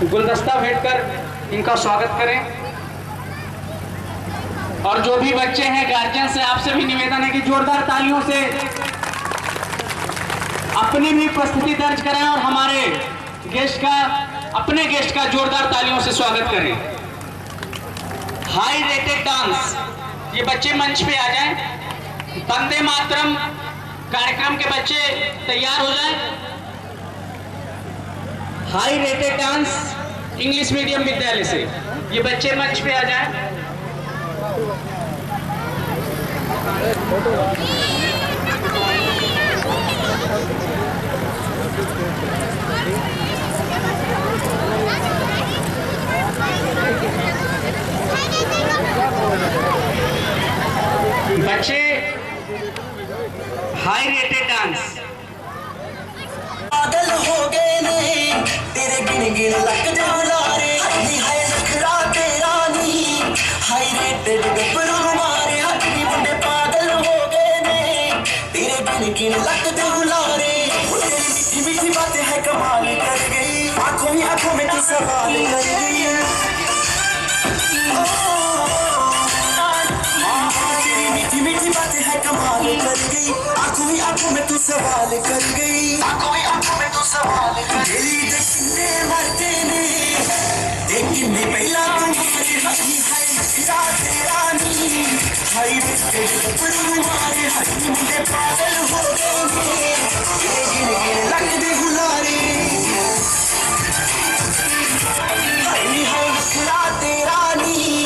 गुलदस्ता भेंट कर इनका स्वागत करें। और जो भी बच्चे हैं गार्जियन से आपसे भी निवेदन है कि जोरदार तालियों से अपनी भी उपस्थिति दर्ज कराएं और हमारे गेस्ट का, अपने गेस्ट का जोरदार तालियों से स्वागत करें। हाई रेटेड डांस, ये बच्चे मंच पे आ जाएं। वंदे मातरम कार्यक्रम के बच्चे तैयार हो जाएं। High rated dance English medium विद्यालय से ये बच्चे मंच पे आ जाएं। बच्चे हाई रेटेड डांस। पागल हो गए नहीं तेरे गिन गिन लग बुलारे हाय नखरा तेरा नहीं हाई रेटेड गब्बरू मारे हटनी मुंडे पागल हो गए नहीं तेरे गिन गिन लग बुलारे तेरी मीठी मीठी बातें है कमाल कर गई आंखों में तू सवाल कर गई तेरी मीठी मीठी बातें है कमाल कर गई आंखों में तू सवाल कर गई आंखों में तू सवाल कर गई देखने मरते ने लेकिन मैं पहला तुम्हारी हसी है नखरा तेरा नहीं हाई रेटेड गब्बरू मारे हटनी मुंडे पागल हो गए गिन गिन लग दे हुलारे हाय नखरा तेरा नहीं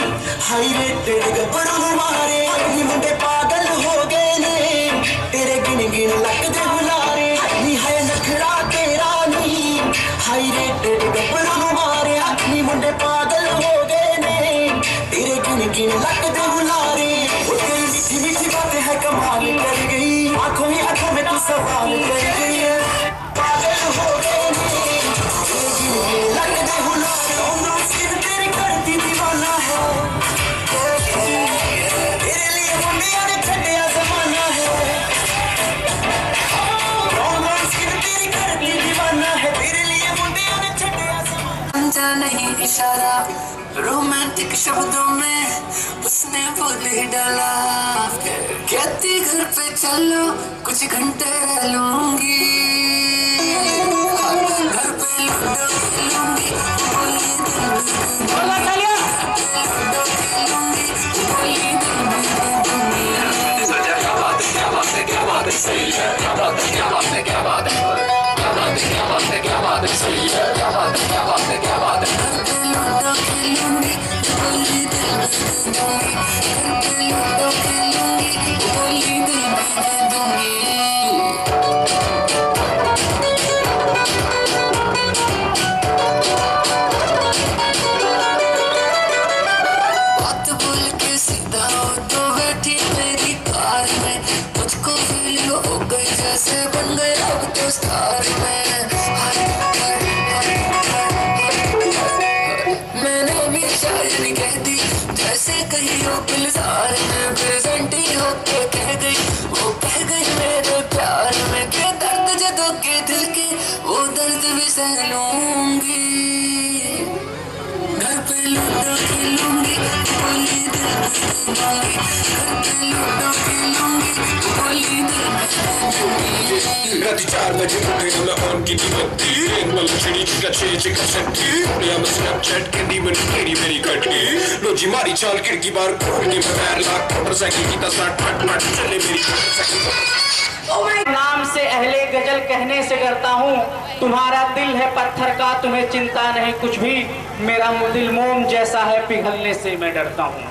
हाई रेटेड गब्बरू मारे हटनी मुंडे पागल हो गए ने तेरे गिन गिन लग दे हुलारे हाय नखरा तेरा नहीं हाई रेटेड गब्बरू मारे हटनी मुंडे पागल हो गए ने तेरे गिन गिन लग दे हुलारे तेरी मीठी मीठी बातें है कमाल कर गई आंखों में तू सवाल कर गई पागल हो गए ने तेरे गिन गिन लग दे हुलारे सिर्फ तेरी करती दीवाना है तेरे लिए मुंडिया ने छड्डिया जमाना है सिर्फ तेरी करती दीवाना है तेरे लिए मुंडिया ने छड्डिया जमाना समझा नहीं इशारा रोमांटिक शब्दों में उसने बोल ही डाला कहती घर पे चलो कुछ घंटे रह लूंगी घर पे लूडो खेलूंगी बोली लूडो खेलूंगी बोली क्या बात है सही है क्या बात है क्या बात है क्या बात है क्या बात है क्या बात है क्या बात है सही है क्या बात है क्या बात है क्या बात है लूडो खेलूंगी बोली लूडो खेलूंगी बोली दूंगी बात बोल के सीधा हो तो बैठी मेरी कार में मुझको फील हो गई जैसे बन गए अब तो स्टार में मैंने भी शायरी कह दी जैसे कहीं हो गुलजार में प्रेजेंट ही होके कह गई वो कह गई मेरे प्यार में के दर्द जदों के दिल के वो दर्द भी सह लूंगी घर पे लूडो खेलूंगी बोली घर पे लूडो खेलूंगी बोली रात 4 बजे उठे मैं ऑन की बत्ती मतलब चिड़ी चिका चिका छत्ती या मैं स्नैपचैट कैंडी में तेरी मेरी कटली लो जी मारी चाल खिड़की बार खोल के मैं पैर लाख मोटरसाइकिल की तसाट पट पट चले मेरी मोटरसाइकिल नाम से अहले गजल कहने से डरता हूँ तुम्हारा दिल है पत्थर का तुम्हें चिंता नहीं कुछ भी मेरा दिल मोम जैसा है पिघलने से मैं डरता हूँ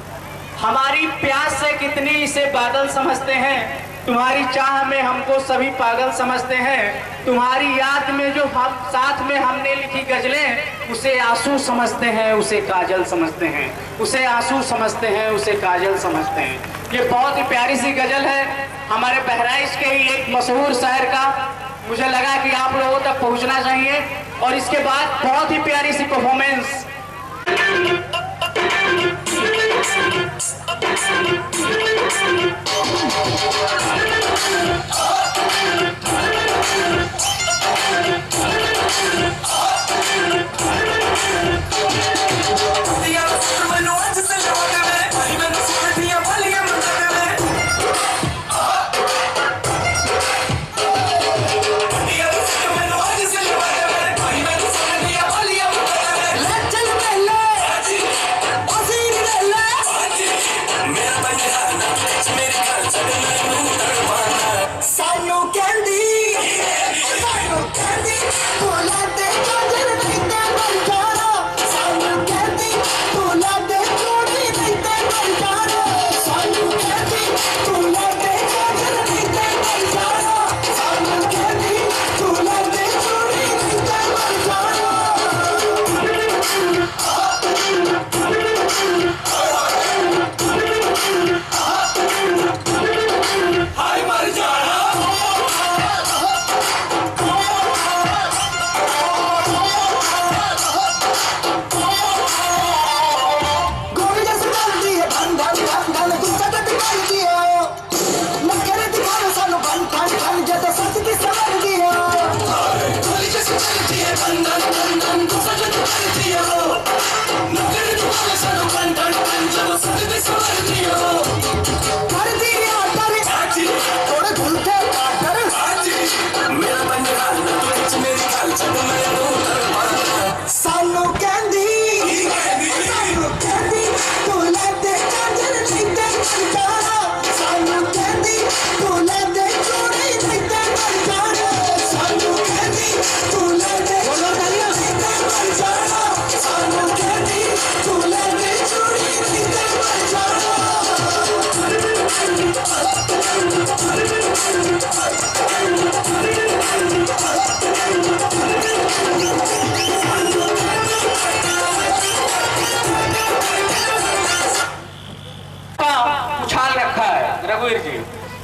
हमारी प्यास से कितनी इसे बादल समझते हैं तुम्हारी चाह में हमको सभी पागल समझते हैं तुम्हारी याद में जो हम साथ में हमने लिखी गजलें उसे आंसू समझते हैं उसे काजल समझते हैं उसे आंसू समझते हैं उसे काजल समझते हैं। ये बहुत ही प्यारी सी गजल है हमारे बहराइच के ही एक मशहूर शायर का मुझे लगा कि आप लोगों तक पहुंचना चाहिए और इसके बाद बहुत ही प्यारी सी परफॉर्मेंस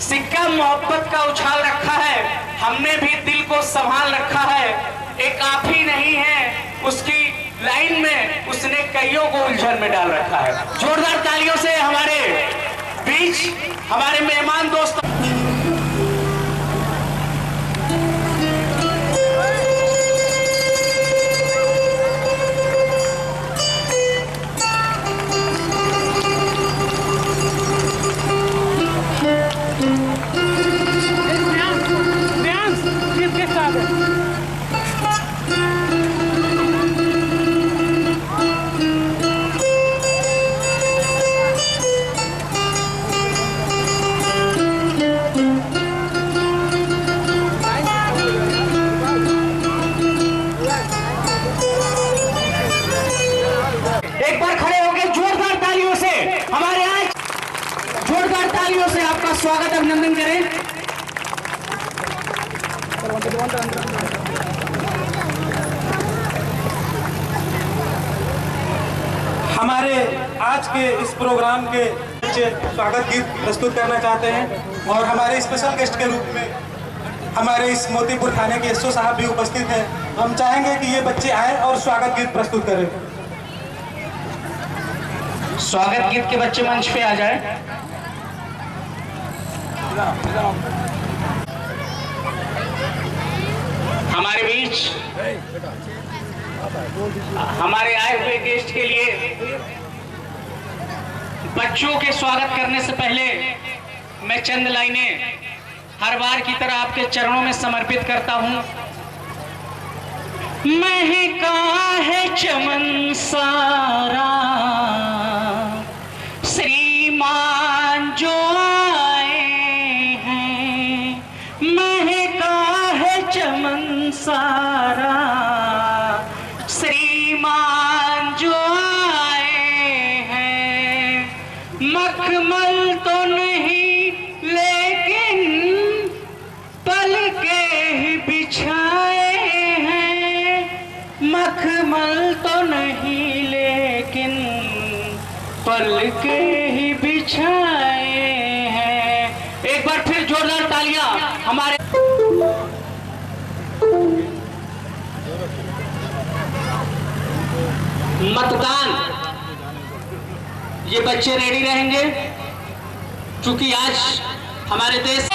सिक्का मोहब्बत का उछाल रखा है, हमने भी दिल को संभाल रखा है। एक आप ही नहीं है, उसकी लाइन में उसने कईयों को उलझन में डाल रखा है। जोरदार तालियों से हमारे बीच हमारे मेहमान दोस्त आपका स्वागत अभिनंदन करें। हमारे आज के इस प्रोग्राम के स्वागत गीत प्रस्तुत करना चाहते हैं और हमारे स्पेशल गेस्ट के रूप में हमारे इस मोतीपुर थाने के एसओ साहब भी उपस्थित हैं। हम चाहेंगे कि ये बच्चे आए और स्वागत गीत प्रस्तुत करें। स्वागत गीत के बच्चे मंच पे आ जाए। हमारे बीच हमारे आए हुए गेस्ट के लिए बच्चों के स्वागत करने से पहले मैं चंद लाइनें हर बार की तरह आपके चरणों में समर्पित करता हूं। महका है चमन सारा श्रीमान जो चमन सारा श्रीमान जो आए हैं। मखमल तो नहीं लेकिन पल के ही बिछाए हैं। मखमल तो नहीं लेकिन पल के ही बिछाए हैं। एक बार फिर जोरदार तालियां हमारे मतदान। ये बच्चे रेडी रहेंगे क्योंकि आज हमारे देश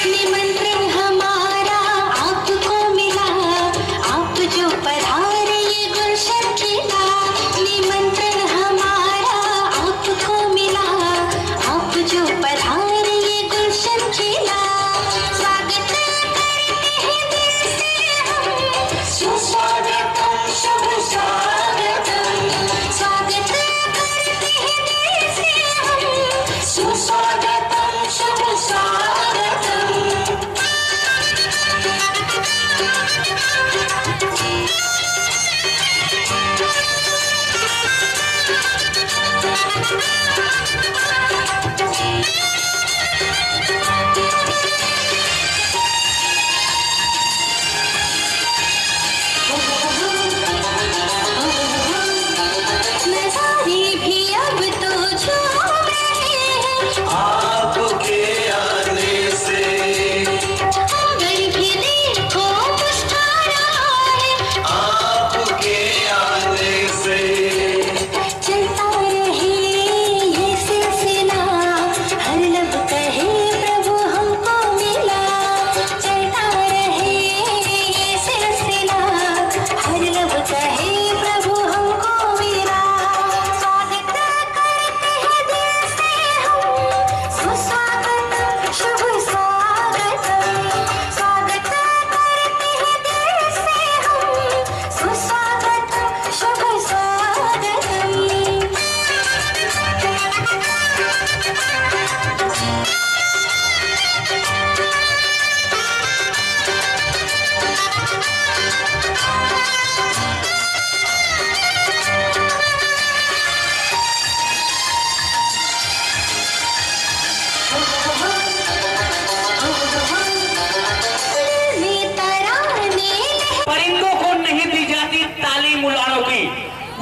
निमंत्रण हमारा आपको मिला, आप जो पधारे ये गुलशन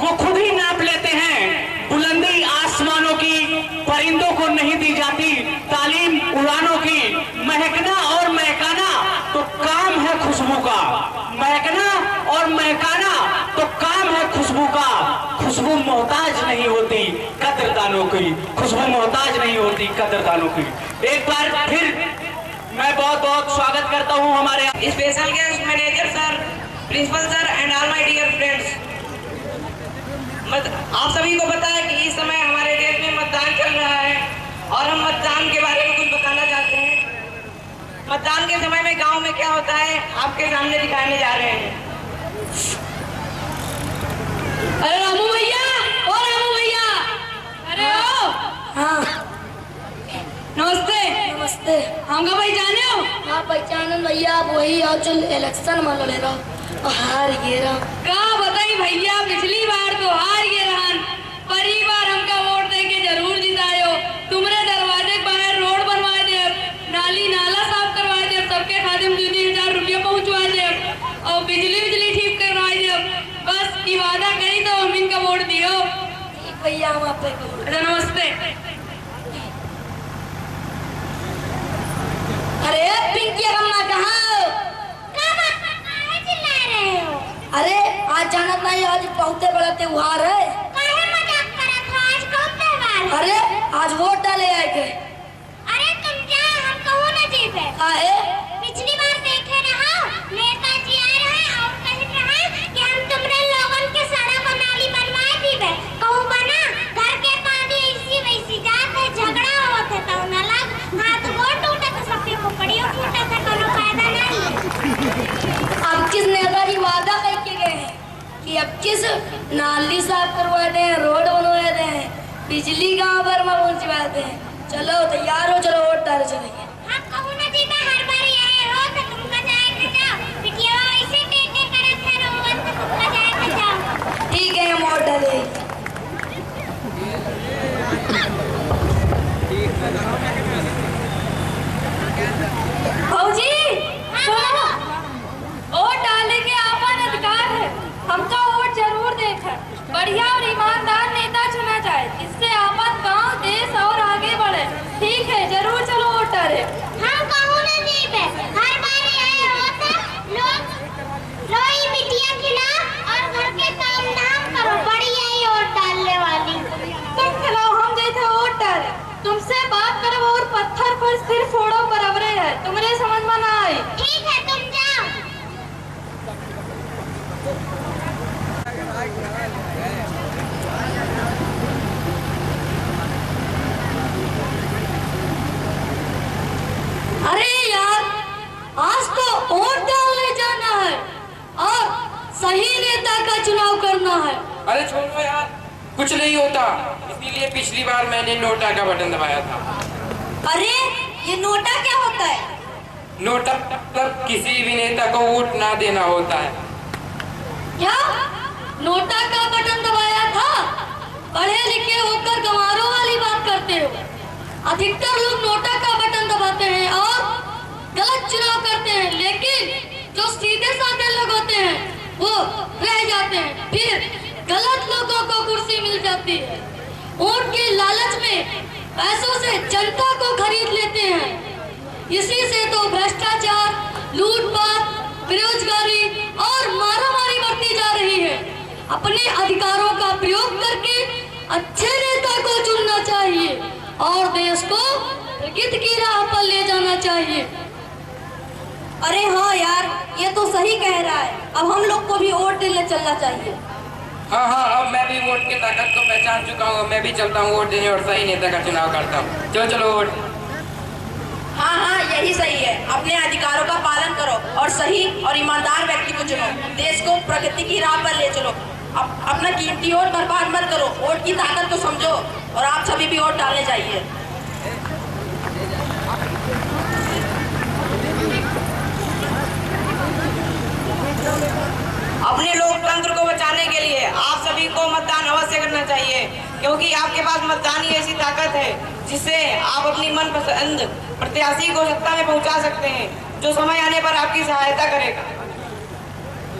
वो खुद ही नाप लेते हैं। बुलंदी आसमानों की परिंदों को नहीं दी जाती, तालीम उड़ानों की। महकना और महकाना तो काम है खुशबू का, महकना और महकाना तो काम है खुशबू का। खुशबू मोहताज नहीं होती कदरदानों की, खुशबू मोहताज नहीं होती कदरदानों की। एक बार फिर मैं बहुत बहुत स्वागत करता हूं हमारे special guest manager sir, principal sir and all my dear friends. आप सभी को पता है कि इस समय हमारे देश में मतदान चल रहा है और हम मतदान के बारे में कुछ बताना चाहते हैं। मतदान के समय में गांव में क्या होता है आपके सामने दिखाने जा रहे हैं। अरे रामू भैया, ओ रामू भैया, अरे ओ। हाँ नमस्ते। नमस्ते। हमका पहचाने हो? हाँ पहचानन भैया, आप वही आओ जो इलेक्शन में लड़े रहो और हार गए रहो। का बताई भैया, पिछली बार तो हार गए रहन, पर ई बार हमका वोट दे के जरूर जितायो। तुमरे दरवाजे के बाहर रोड बनवा दे, नाली नाला साफ करवा दे, सबके खाते में 2,000 रुपया पहुंचवा दे और बिजली ठीक करवा दे। बस ई वादा करी तो हम इनका वोट दियो। ठीक भैया, हम आप पे कहो। अच्छा नमस्ते। अरे पिंकी अम्मा कहाँ हो? अरे आज जानत नहीं, आज बहुते बड़ा त्योहार है। अरे आज वोट डाले आए थे। अरे तुम क्या, हम कहूँ ना जीते। काहे? पिछली बार देखे रहा नेताजी आए रहे और कह रहे कि हम तुमरे लोगन के सड़क और नाली बनवाए दीबे। कहूँ बना घर के पानी ऐसी वैसी जाते झगड़ा होते तो न लग हाथ गोड़ टूटे तो सबके खोपड़ियों टूटे तो कोनो फायदा नहीं। अब किस नेताजी वादा करके गए हैं कि अब किस नाली साफ करवा दें, रोड बनवा दें, बिजली गांव भर में पहुंचवा दें। चलो तैयार हो, चलो वोट डाले चलेंगे। हम कहूँ ना जीते, हर बार आए हो तो तुमका जाए तो जाओ, पिटिया ऐसे टेटे करत है रोवन तो तुमका जाए तो जाओ। ठीक है, हम वोट डाले। भौजी सुनो, वोट डालने के आपन अधिकार है। हमका वोट जरूर देकर बढ़िया और ईमानदार नेता चुना जाए, जिससे आपन गांव देश और आगे बढ़े। ठीक है, जरूर चलो वोट डाले। हम कहूँ ना जीते, हर बार आए हो तो लोग रोई बिटिया खिलाओ और घर के काम धाम करो, बढ़िया ही वोट डालने वाली। तुम खिलाओ, हम जैसे वोट डाले। तुमसे बात करो और पत्थर पर सिर फोड़ो बराबरे है, तुम्हारे समझ में ना आई। ठीक है, तुम जाओ। अरे यार, आज तो वोट डालने जाना है और सही नेता का चुनाव करना है। अरे छोड़ो यार, कुछ नहीं होता। इसीलिए पिछली बार मैंने नोटा का बटन दबाया था। अरे ये नोटा क्या होता है? नोटा मतलब किसी भी नेता को वोट ना देना होता है। क्या नोटा का बटन दबाया था? पढ़े लिखे होकर गंवारों वाली बात करते हो। अधिकतर लोग नोटा का बटन दबाते हैं और गलत चुनाव करते हैं, लेकिन जो सीधे साधे लोग होते हैं वो रह जाते हैं। फिर गलत लोगों को कुर्सी मिल जाती है। वोट के लालच में पैसों से जनता को खरीद लेते हैं। इसी से तो भ्रष्टाचार, लूटपाट, बेरोजगारी और मारामारी बढ़ती जा रही है। अपने अधिकारों का प्रयोग करके अच्छे नेता को चुनना चाहिए और देश को प्रगति की राह पर ले जाना चाहिए। अरे हाँ यार, ये तो सही कह रहा है। अब हम लोग को भी वोट देने चलना चाहिए। हाँ हाँ, अब मैं भी वोट की ताकत को पहचान चुका हूँ। मैं भी चलता हूँ वोट देने और सही नेता का चुनाव करता हूँ। चलो चलो वोट। हाँ हाँ, यही सही है। अपने अधिकारों का पालन करो और सही और ईमानदार व्यक्ति को चुनो। देश को प्रगति की राह पर ले चलो। अपना कीमती वोट बर्बाद मत करो। वोट की ताकत को समझो और आप सभी भी वोट डालने चाहिए। अपने लोकतंत्र को बचाने के लिए आप सभी को मतदान अवश्य करना चाहिए, क्योंकि आपके पास मतदान ही ऐसी ताकत है जिससे आप अपनी मनपसंद प्रत्याशी को सत्ता में पहुंचा सकते हैं, जो समय आने पर आपकी सहायता करेगा।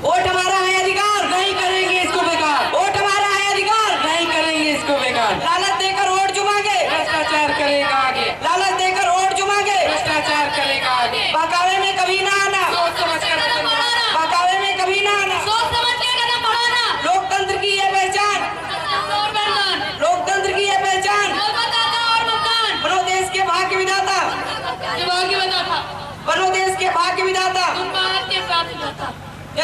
वोट हमारा है, अधिकार नहीं करेंगे इसको बेकार। वोट हमारा है,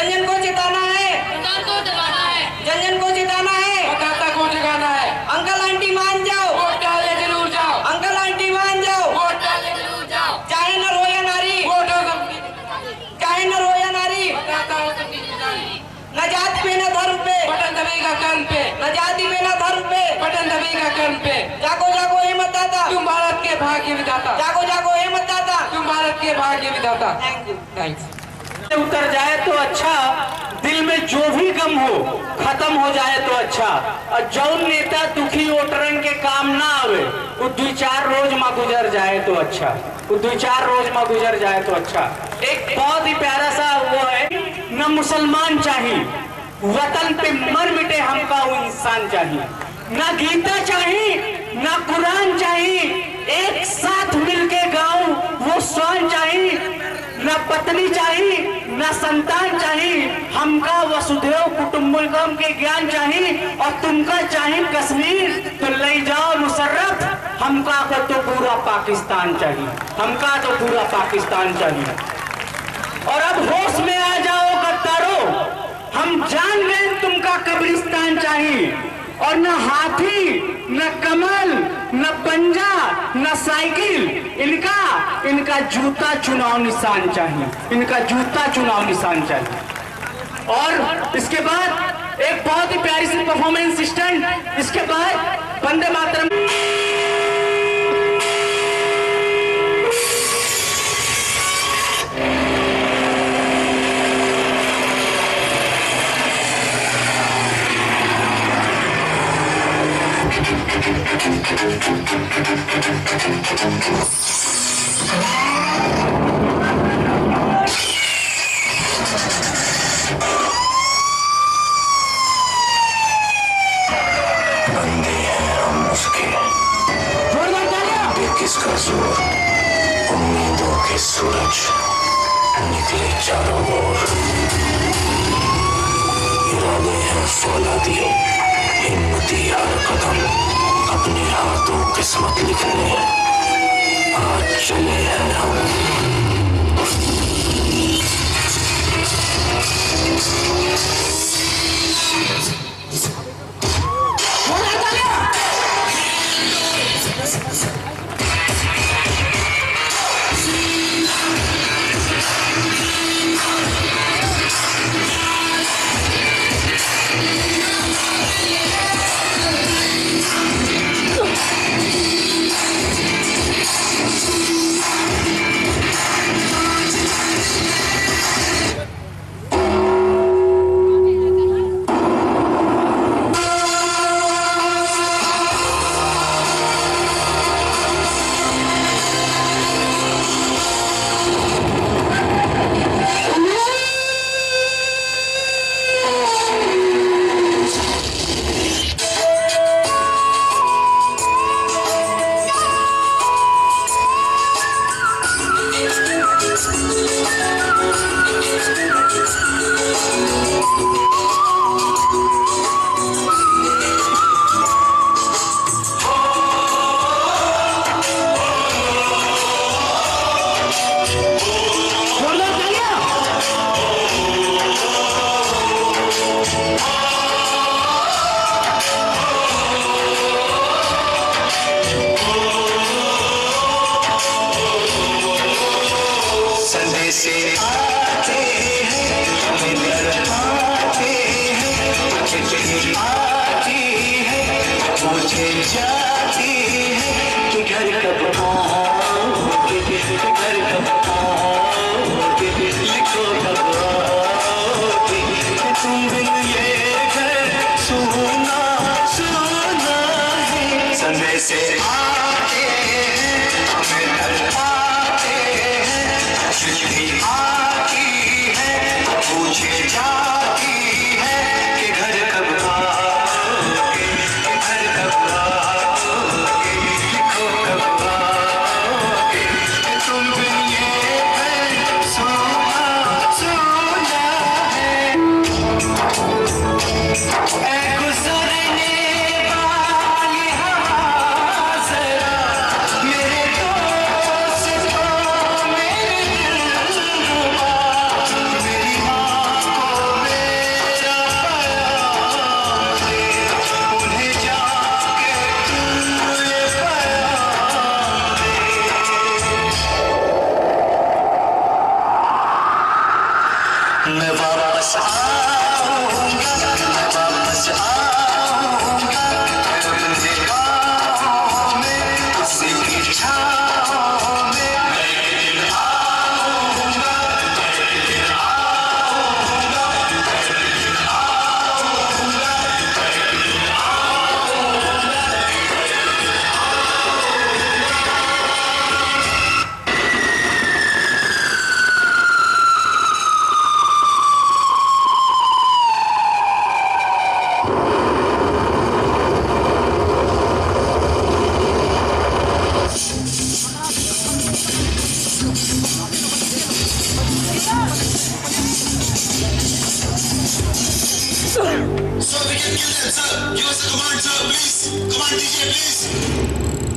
जन को चिताना है, दुकान को जगाना है, जन को चिताना है, बताता को जगाना है। अंकल आंटी मान जाओ, वोट डालने जरूर जाओ, अंकल आंटी मान जाओ, वोट डालने जरूर जाओ। चाहे नर हो या नारी, वोट हो सबकी, चाहे नर हो या नारी, बताता हो सबकी जिम्मेदारी। न जाति पे न धर्म पे, बटन दबेगा कान पे, न जाति पे न धर्म पे, बटन दबेगा कान पे। जागो जागो हे मतदाता, तुम भारत के भाग्य विधाता, जागो जागो हे मतदाता। तुम भारत के भाग्य विधाता। Thank you. थैंक्स। उतर जाए तो अच्छा, दिल में जो भी गम हो खत्म हो जाए तो अच्छा। और जौन नेता दुखी वोटरन के काम ना आवे वो 2-4 रोज में गुजर जाए तो अच्छा, वो 2-4 रोज में गुजर जाए तो अच्छा। एक बहुत ही प्यारा सा वो है, न मुसलमान चाहिए वतन पे मर मिटे हमका वो इंसान चाहिए, न गीता चाहिए न कुरान चाहिए, एक साथ मिलके गाओ वो स्वान चाहिए, न पत्नी चाहिए न संतान चाहिए, हमका वसुधैव कुटुंबकम के ज्ञान चाहिए। और तुमका चाहिए कश्मीर तो ले जाओ मुशर्रफ, हमका तो पूरा पाकिस्तान चाहिए, हमका तो पूरा पाकिस्तान चाहिए। और अब होश में आ जाओ गद्दारो, हम जान गए तुमका कब्रिस्तान चाहिए। और न हाथी न कमल न पंजा न साइकिल, इनका जूता चुनाव निशान चाहिए, इनका जूता चुनाव निशान चाहिए। और इसके बाद एक बहुत ही प्यारी सी परफॉर्मेंस स्टंट, इसके बाद वंदे मातरम। किसका जोर, उम्मीदों के सूरज निकले चारों ओर, इरादे हैं फौलादी, हिम्मती हर कदम, अपने हाथों किस्मत लिखने आज चले हैं हम। गुजरने वाली हवा Hands up. Give us a command, sir, please. Command DJ, please.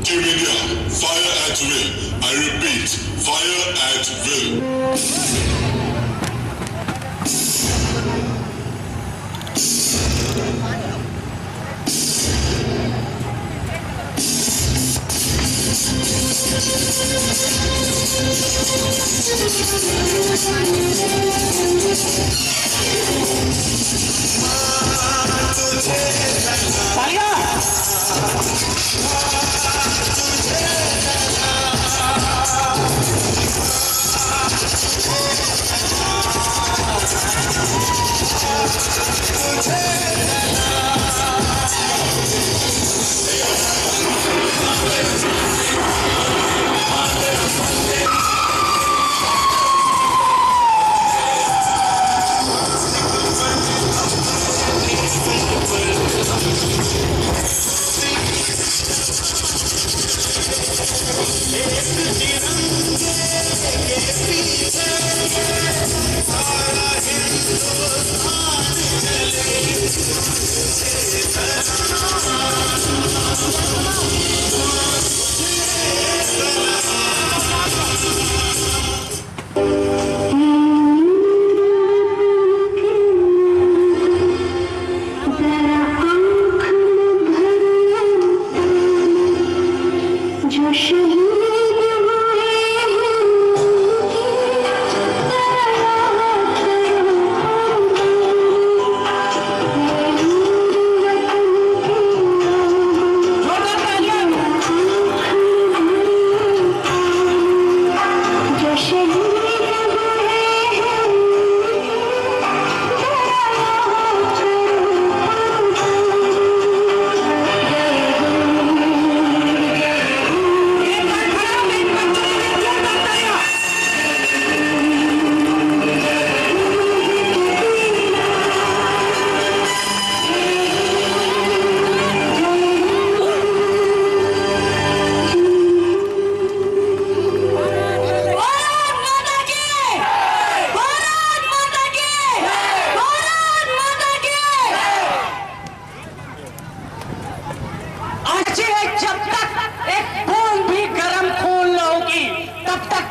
Team India, fire at will. I repeat, fire at will.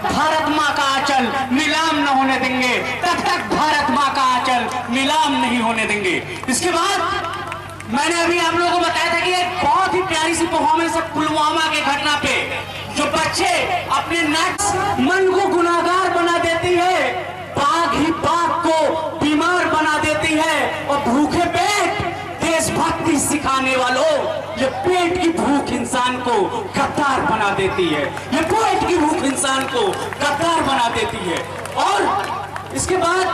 Bharat माँ का आंचल नीलाम न होने देंगे, तब तक भारत माँ का आंचल नीलाम नहीं होने देंगे। इसके बाद मैंने अभी आप लोगों को बताया था कि एक बहुत ही प्यारी सी परफॉर्मेंस है पुलवामा के घटना पे, जो बच्चे अपने नक्स मन को गुनाहगार बना देती है, बाघ ही बाघ को बीमार बना देती है, और भूखे पेट देशभक्ति सिखाने वालों, ये पेट की भूख इंसान को गद्दार बना देती है, ये पेट की भूख इंसान को गद्दार बना देती है। और इसके बाद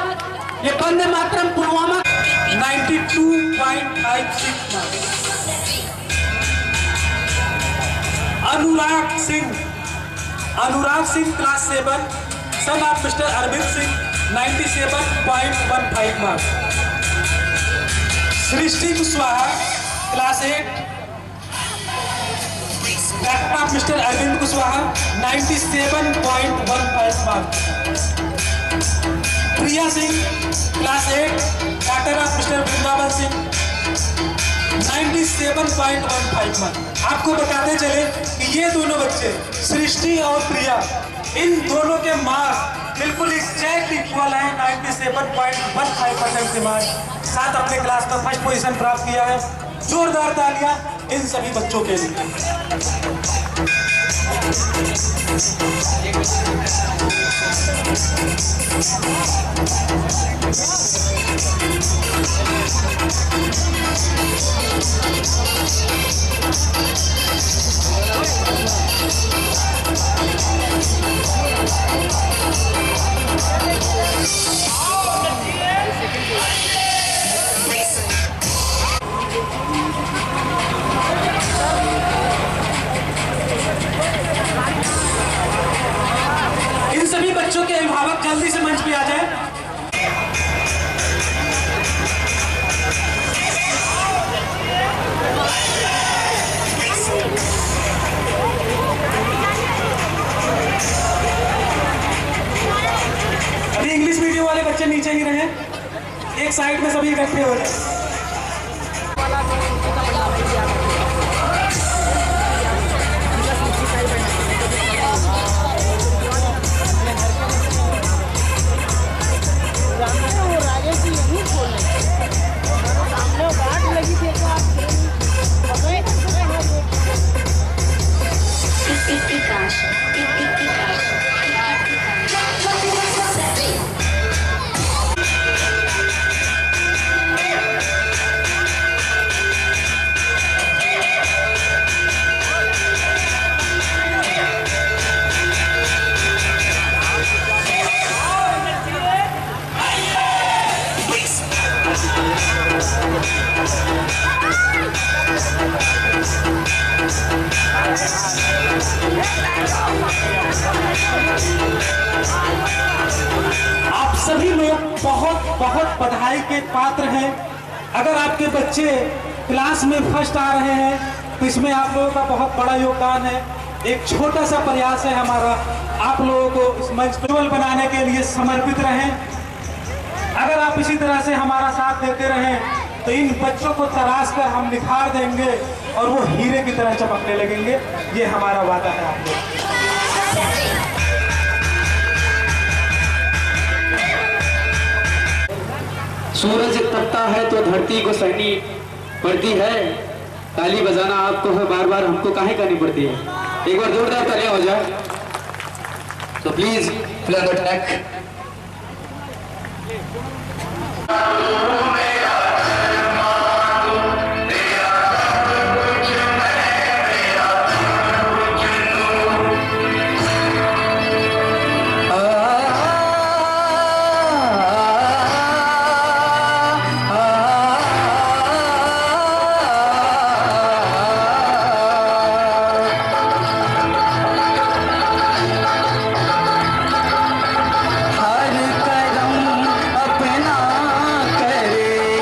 ये Vande Mataram Pulwama 92.56 Anurag Singh class 7 son of mister Arvind Singh 97.15 marks. Srishti Kushwaha class 8 daughter of mister Arvind Kushwaha 97.15 marks. Priya Singh class 8 daughter of mister Vrindavan Singh 97.15 marks. आपको बताते चले कि ये दोनों बच्चे सृष्टि और प्रिया, इन दोनों के मार्क्स बिल्कुल एग्जैक्ट इक्वल है, 97.15% के मार्क्स साथ अपने क्लास में फर्स्ट पोजीशन प्राप्त किया है। जोरदार तालियां इन सभी बच्चों के लिए। इन सभी बच्चों के अभिभावक जल्दी से मंच पे आ जाएं। बधाई के पात्र हैं। अगर आपके बच्चे क्लास में फर्स्ट आ रहे हैं तो इसमें आप लोगों का बहुत बड़ा योगदान है। एक छोटा सा प्रयास है हमारा, आप लोगों को इस मंच पर बनाने के लिए समर्पित रहें। अगर आप इसी तरह से हमारा साथ देते रहें तो इन बच्चों को तराश कर हम निखार देंगे और वो हीरे की तरह चमकने लगेंगे। ये हमारा वादा है आप लोग। सूरज तपता है तो धरती को सहनी पड़ती है, ताली बजाना आपको है बार बार, हमको काहे करनी पड़ती है। एक बार जोरदार तालियां हो जाए तो प्लीज प्ले द ट्रैक। हर कदम अपना करे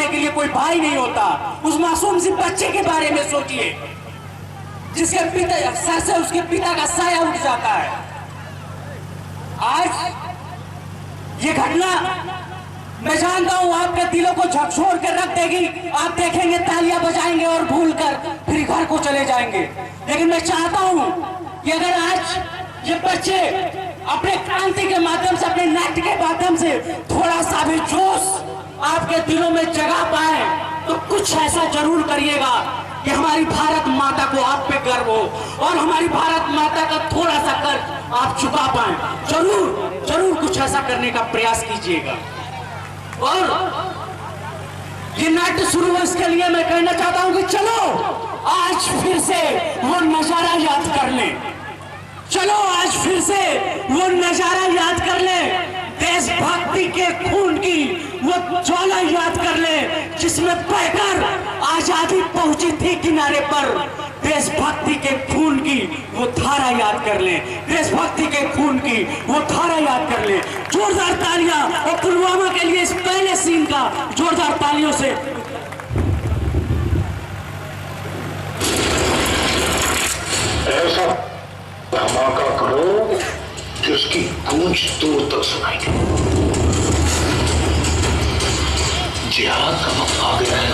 संभालने के लिए कोई भाई नहीं होता। उस मासूम से बच्चे के बारे में सोचिए जिसके पिता सर से उसके पिता का साया उठ जाता है। आज ये घटना मैं जानता हूं आपके दिलों को झकझोर कर रख देगी। आप देखेंगे तालियां बजाएंगे और भूलकर फिर घर को चले जाएंगे। लेकिन मैं चाहता हूं कि अगर आज ये बच्चे अपने क्रांति के माध्यम से, अपने नाट्य के माध्यम से थोड़ा सा भी जोश आपके दिलों में जगा पाए तो कुछ ऐसा जरूर करिएगा कि हमारी भारत माता को आप पे गर्व हो और हमारी भारत माता का थोड़ा सा कर्ज आप चुका पाए। जरूर जरूर कुछ ऐसा करने का प्रयास कीजिएगा। और ये नाट्य शुरू है, इसके लिए मैं कहना चाहता हूं कि चलो आज फिर से वो नजारा याद कर लें। चलो आज फिर से वो नजारा याद कर लें, देशभक्ति के खून की वो ज्वाला याद कर लें जिसमें बहकर आजादी पहुंची थी किनारे पर। देशभक्ति के खून की वो धारा याद कर लें, देशभक्ति के खून की वो धारा याद कर लें। जोरदार तालियां और पुलवामा के लिए इस पहले सीन का जोरदार तालियों से। ऐसा धमाका करो कि उसकी गूंज दूर तक सुनाई दे। जिहाद का वक्त आ गया है।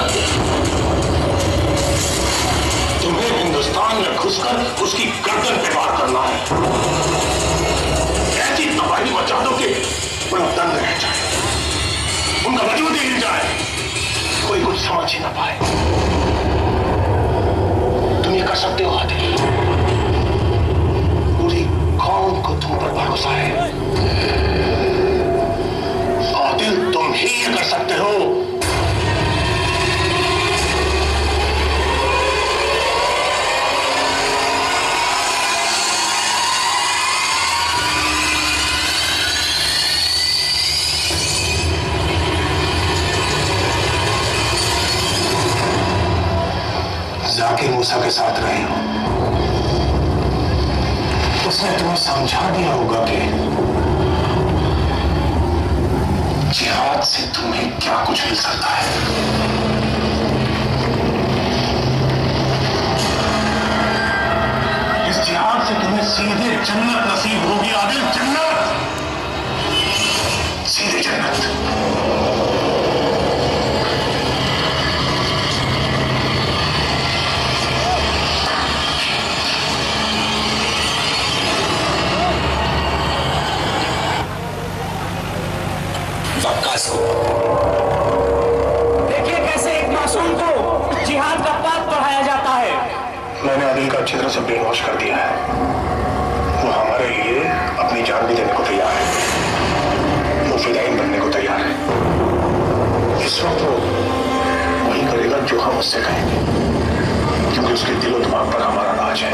तुम्हें हिंदुस्तान में घुसकर उसकी गर्दन पे वार करना है। ऐसी तबाही मचा दो कि उनका दम रह जाए, उनका वजूद ही हिल जाए, कोई कुछ समझ ही ना पाए। तुम ये कर सकते हो आदिल, पूरी कौम को तुम पर भरोसा है। आदिल तुम ही ये कर सकते हो। जाकिर मूसा के साथ रहे हो, उसने तुम्हें समझा दिया होगा कि जिहाद से तुम्हें क्या कुछ मिल सकता है। इस जिहाद से तुम्हें सीधे जन्नत नसीब होगी आदिल, जन्नत, सीधे जन्नत। देखिए कैसे एक मासूम को जिहाद का पाठ पढ़ाया जाता है। मैंने आदिल का अच्छी तरह से ब्रेन वॉश कर दिया है। वो हमारे लिए अपनी जान भी देने को तैयार है, वो फिदाइन बनने को तैयार है। इस वक्त वो वही करेगा जो हम उससे कहेंगे, क्योंकि उसके दिलो दिमाग पर हमारा राज है।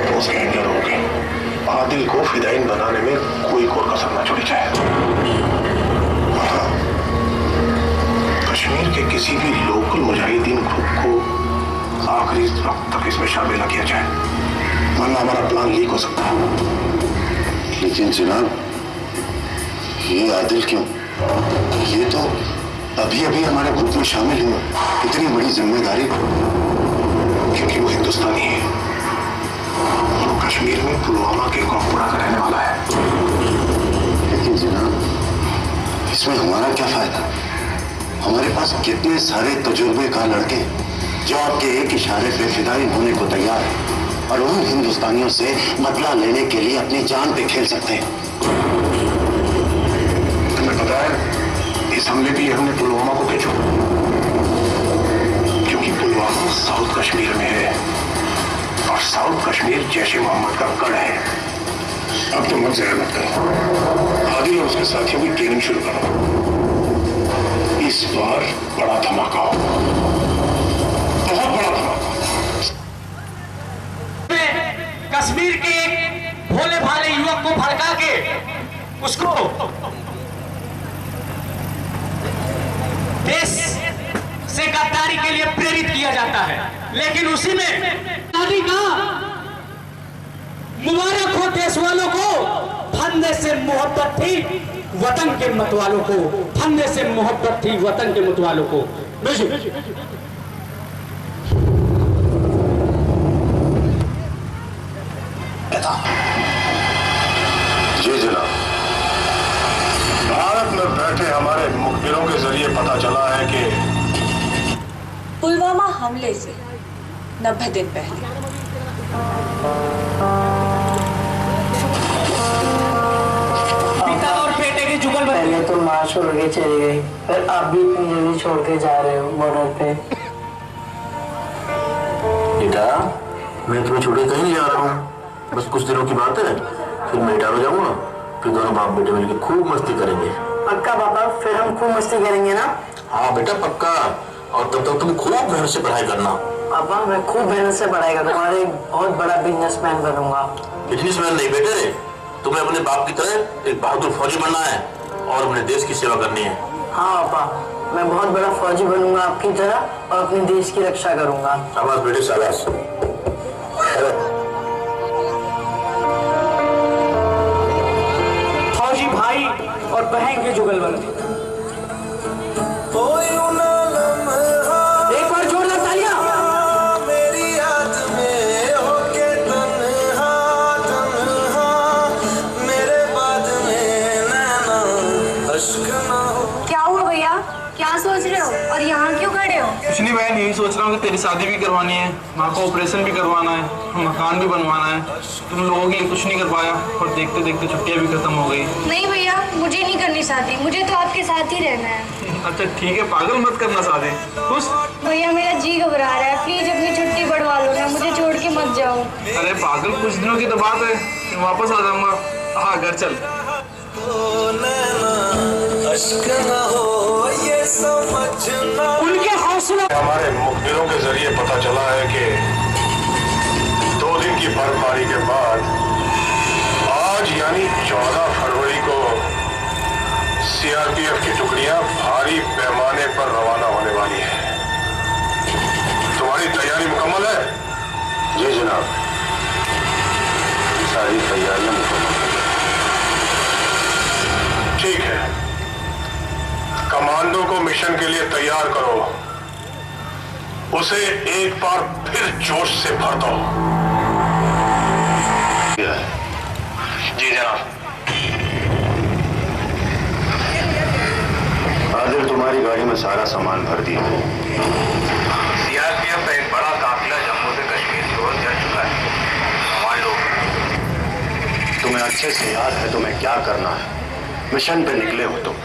तो उसके अंदर होगी आदिल को फिदाइन बनाने में कोई कोर कसर ना छोड़ी जाए। कश्मीर के किसी भी लोकल मुजाहिदीन ग्रुप को आखिरी वक्त तक इसमें शामिल न किया जाए, वरना हमारा प्लान लीक हो सकता है। लेकिन जनाब, ये आदिल क्यों? ये तो अभी अभी हमारे ग्रुप में शामिल हुआ, इतनी बड़ी जिम्मेदारी। क्योंकि वो हिंदुस्तानी है, वो कश्मीर में पुलवामा के कोमपुरा का रहने वाला है। लेकिन जनाब, इसमें हमारा क्या फायदा? हमारे पास कितने सारे तजुर्बेकार लड़के जो आपके एक इशारे पे फिदाई होने को तैयार है और उन हिंदुस्तानियों से बदला लेने के लिए अपनी जान पे खेल सकते हैं। तुम्हें पता है, इस हमले की हमने पुलवामा को भेजो, क्योंकि पुलवामा साउथ कश्मीर में है और साउथ कश्मीर जैश ए मोहम्मद का गढ़ है। अब तो मत ज़ाया मत करो, आदिल और उसके साथियों की ट्रेनिंग शुरू करो। इस बार बड़ा धमाका हो, बहुत बड़ा धमाका। कश्मीर के एक भोले भाले युवक को भड़का के उसको देश से गद्दारी के लिए प्रेरित किया जाता है। लेकिन उसी में आदि का मुबारक हो देश वालों को, फंदे से मोहब्बत थी, वतन के मतवालों को, फंदे से मोहब्बत थी वतन के मतवालों को। जी जनाब, भारत में बैठे हमारे मुखबिरों के जरिए पता चला है कि पुलवामा हमले से 90 दिन पहले पिता और बेटे की जुगल पहले तो माँ छोड़ के चली गई, फिर आप भी इतनी जल्दी छोड़ के जा रहे हो बॉर्डर पे। बेटा, मैं तुम्हें छोड़ के कहीं नहीं जा रहा हूँ, बस कुछ दिनों की बात है, फिर मैं इटारो जाऊंगा, फिर दोनों बाप बेटे मिलकर खूब मस्ती करेंगे। पक्का पापा, फिर हम खूब मस्ती करेंगे ना? हाँ बेटा पक्का, और तब तक तुम खूब मेहनत से पढ़ाई करना। पापा मैं खूब मेहनत से पढ़ाई करूंगा और एक बहुत बड़ा बिजनेसमैन बनूंगा। बिजनेसमैन नहीं बेटे, तुम्हें अपने बाप की तरह एक बहादुर फौजी बनना है और अपने देश की सेवा करनी है। हाँ पापा, मैं बहुत बड़ा फौजी बनूंगा आपकी तरह और अपने देश की रक्षा करूंगा। शाबाश बेटे शाबाश। फौजी भाई और बहन के जुगलबंदी। एक बार जोरदार तालियां। मेरी याद में होके तन्हा तन्हा, मेरे बाद में नैना अश्क ना हो। क्या हुआ भैया, क्या सोच रहे हो और यहाँ क्यों खड़े हो? कुछ नहीं बहन, यही सोच रहा हूँ कि तेरी शादी भी करवानी है, माँ को ऑपरेशन भी करवाना है, मकान भी बनवाना है। तुम लोगों के लिए कुछ नहीं कर पाया और देखते देखते छुट्टियाँ भी खत्म हो गई। नहीं भैया, मुझे नहीं करनी शादी, मुझे तो आपके साथ ही रहना है। अच्छा ठीक है, पागल मत करना शादी। खुश? भैया मेरा जी घबरा रहा है, प्लीज अपनी छुट्टी बढ़वा लो ना, मुझे छोड़ के मत जाओ। अरे पागल, कुछ दिनों की तो बात है, फिर वापस आ जाऊंगा। हाँ घर चल। अश्क ना हो ये समझना। उनके हौसले। हमारे मुखबिरों के जरिए पता चला है कि 2 दिन की बर्फबारी के बाद आज यानी 14 फरवरी को सीआरपीएफ की टुकड़ियां भारी पैमाने पर रवाना होने वाली है। तुम्हारी तैयारी मुकम्मल है? जी जनाब, सारी तैयारियां मुकम्मल हैं। ठीक है, कमांडो को मिशन के लिए तैयार करो, उसे एक बार फिर जोश से भर दो। जी जनाब। आदिल, तुम्हारी गाड़ी में सारा सामान भर दिया है। सीआरपीएफ का एक बड़ा काफिला जम्मू से कश्मीर की ओर जा चुका है। कमांडो, तुम्हें अच्छे से याद है तुम्हें क्या करना है। मिशन पे निकले हो तुम,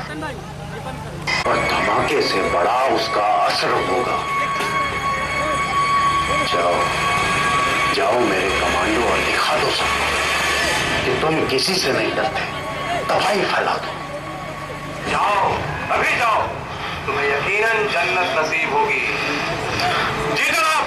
और धमाके से बड़ा उसका असर होगा। जाओ जाओ मेरे कमांडो और दिखा दो सबको कि तुम किसी से नहीं डरते, तबाही फैला दो। जाओ, अभी जाओ, तुम्हें यकीनन जन्नत नसीब होगी। जी जनाब।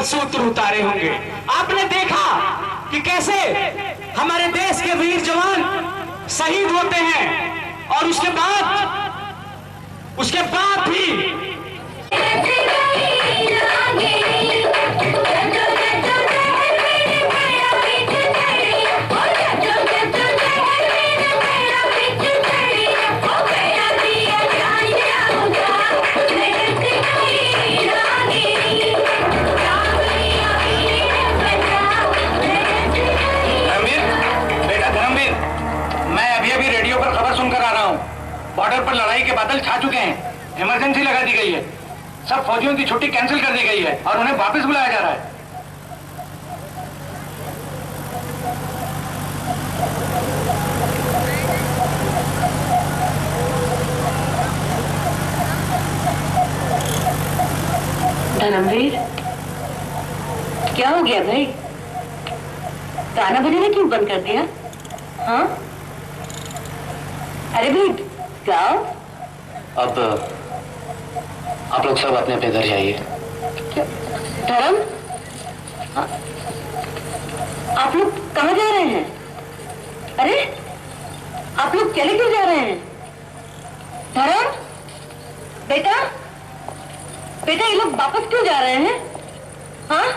सूत्र उतारे होंगे। आपने देखा कि कैसे हमारे देश के वीर जवान शहीद होते हैं और उसके बाद भी बॉर्डर पर लड़ाई के बादल छा चुके हैं। इमरजेंसी लगा दी गई है। सब फौजियों की छुट्टी कैंसिल कर दी गई है और उन्हें वापस बुलाया जा रहा है। धर्मवीर, क्या हो गया भाई? गाना बजाना क्यों बंद कर दिया? हाँ? अरे भाई गाओ। अब आप लोग सब अपने अपने घर जाइए। धर्म, आप लोग कहाँ जा रहे हैं? अरे आप लोग चले क्यों जा रहे हैं? धर्म बेटा, बेटा ये लोग वापस क्यों जा रहे हैं? हाँ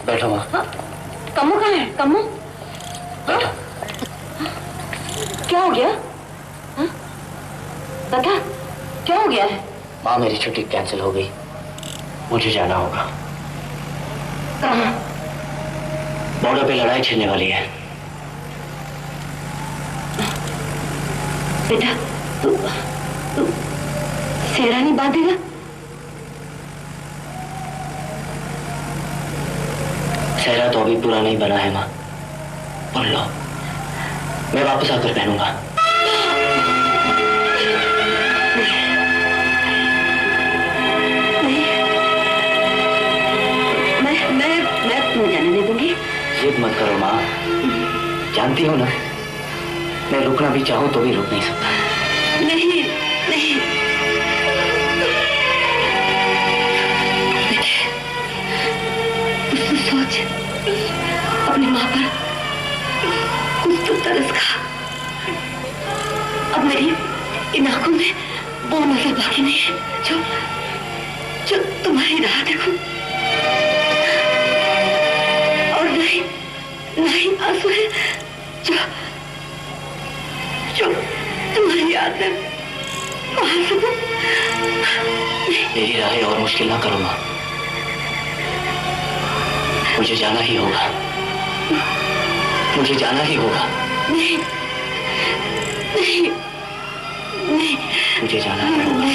बैठो माँ। हाँ? कम्मू कहाँ है? कम्मू बैठो। क्या हो गया? हाँ? बता क्या हो गया है? माँ मेरी छुट्टी कैंसिल हो गई, मुझे जाना होगा। कहाँ? बॉर्डर पे लड़ाई छिड़ने वाली है। बेटा तू सेहरा नहीं बांधेगा? सेहरा तो अभी पूरा नहीं बना है माँ, बोल लो, मैं वापस आकर पहनूंगा। मैं तुम्हें जाने नहीं दूंगी। जिद मत करो माँ, जानती हो ना मैं रुकना भी चाहूँ तो भी रुक नहीं सकता। नहीं नहीं, सोच अपनी माँ पर कुछ तो तरस खा। अब मेरी इन आंखों में वो नजर बाकी नहीं है जो तुम्हारी राह देखूं, और नहीं आंसू है जो तुम्हारी याद में बाहर सकूं। मेरी राहें और मुश्किल ना करो माँ, मुझे जाना ही होगा, मुझे जाना ही होगा। नहीं नहीं नहीं, मुझे जाना ही होगा,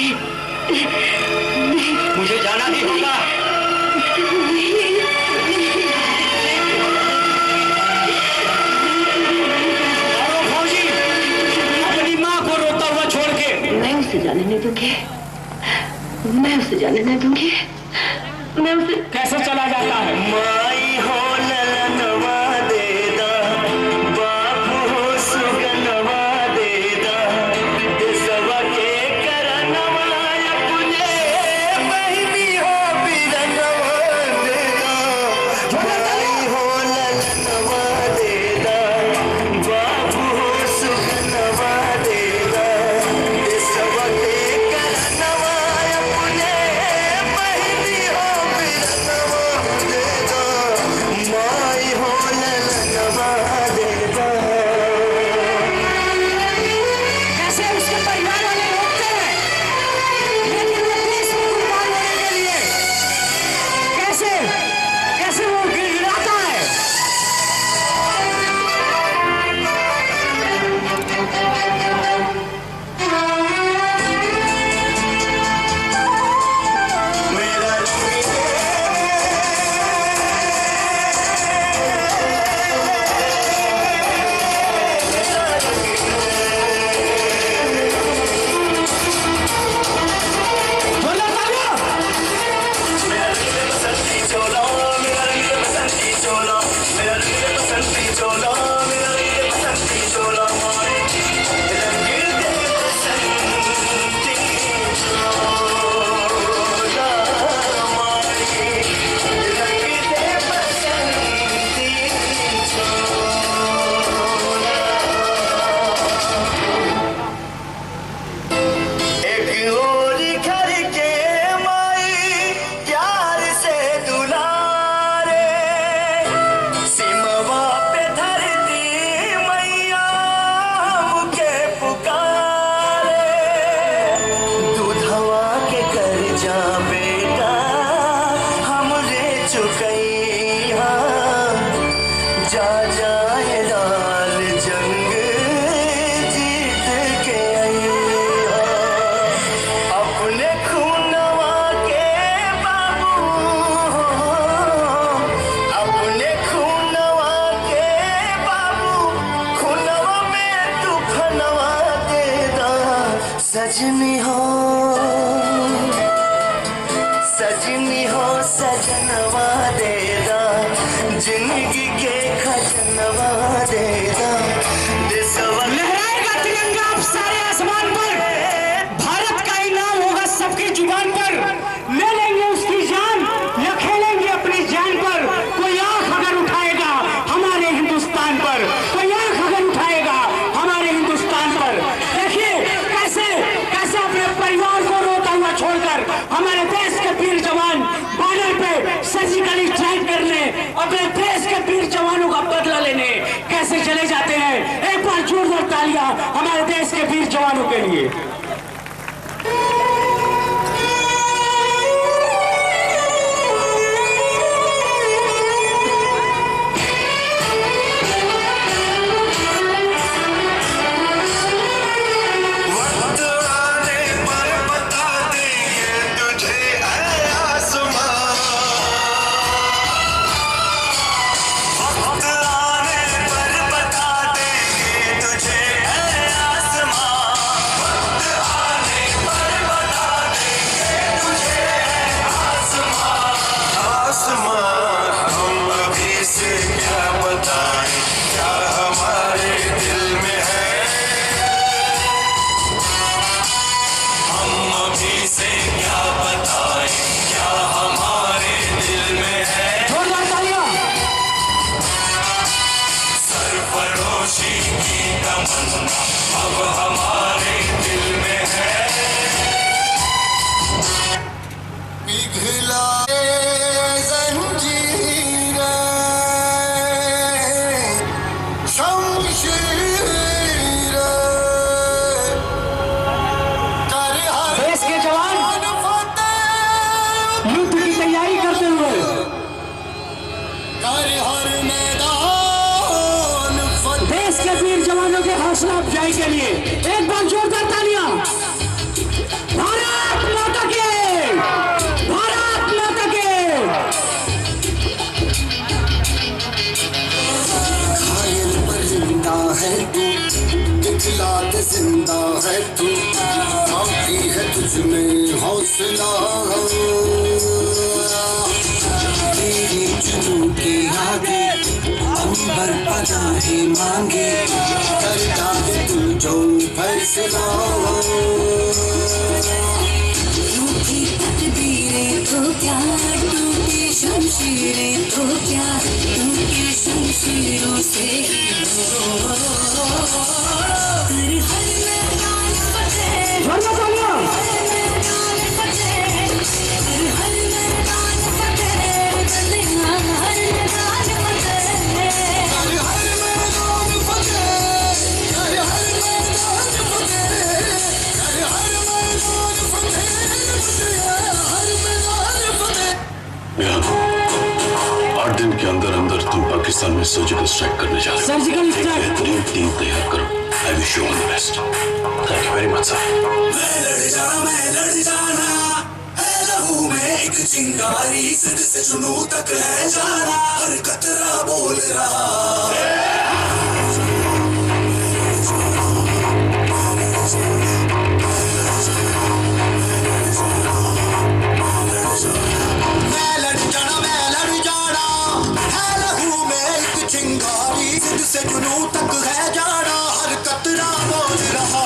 मुझे जाना ही होगा। फौजी अपनी माँ को रोता हुआ छोड़ के। मैं उसे जाने नहीं दूंगी, मैं उसे जाने नहीं दूंगी। मैं उसे कैसे चला जाता है? माई हो ललनवा देदा, बाप हो सुगनवा देदा, देसवा के करनवा अपने, बहिनी हो बिरनवा देदा। माई हो ललनवा देदा, बाप हो सुगनवा देदा, देसवा के करनवा अपने, बहिनी हो बिरनवा देदा। चुकई जा जाए लाल जंग जीत के आई अपने खूनवा के बाबू अपने खूनवा के बाबू खूनवा में तू फनवा दे दा सजनी हो सजनवा दे दा जिंदगी के खजनवा दे दा लहराएगा तिरंगा अब सारे आसमान पर, भारत का इनाम होगा सबकी जुबान पर, ले लेंगे उसकी जान या खेलेंगे अपनी जान पर। कोई आंख अगर उठाएगा हमारे हिंदुस्तान पर, कोई आंख अगर उठाएगा हमारे हिंदुस्तान पर। देखिए कैसे कैसे अपने परिवार को रोता हुआ छोड़कर हमारे देश के वीर जवान बॉर्डर पे सर्जिकली स्ट्राइक करने, अपने देश के वीर जवानों का बदला लेने कैसे चले जाते हैं। एक बार जोरदार तालियां हमारे देश के वीर जवानों के लिए। अब हमारे दिल में है पिघलाए जंजीरें शमशीरें देश के जवान युद्ध की तैयारी करते हुए देश के वीर जवानों के हौसला अफजाई के लिए एक बार जोरदार तालियां। भारत माता की, भारत माता की। घायल पर जिंदा है तू, दिखला के जिंदा है तू, बाकी है तुझ में हौसला तेरी जुनून के आगे अंबर पनाहे मांगे कर डाले तू जो फैसला टूटी तकदीरें तो क्या, टूटी शमशीरें तो क्या, टूटी शमशीरों से ही हर मैदान फतेह, हर मैदान फतेह, हर मैदान फतेह, बदलना हर मैदान फतेह, हर मैदान फतेह, हर मैदान फतेह, हर मैदान फतेह। 8 दिन के अंदर अंदर तुम पाकिस्तान में सर्जिकल स्ट्राइक करने जा रहे हो। Surgical strike. बेहतरीन टीम तैयार करो। I wish you all the best. Thank you very much sir. मैं लड़ जाना है लहू में एक चिंगारी, सिर से जुनून तक है जाना, हर कतरा बोल रहा मैं लड़ जाना है लहू में एक चिंगारी, सिर से जुनून तक है जाना, हर कतरा बोल रहा।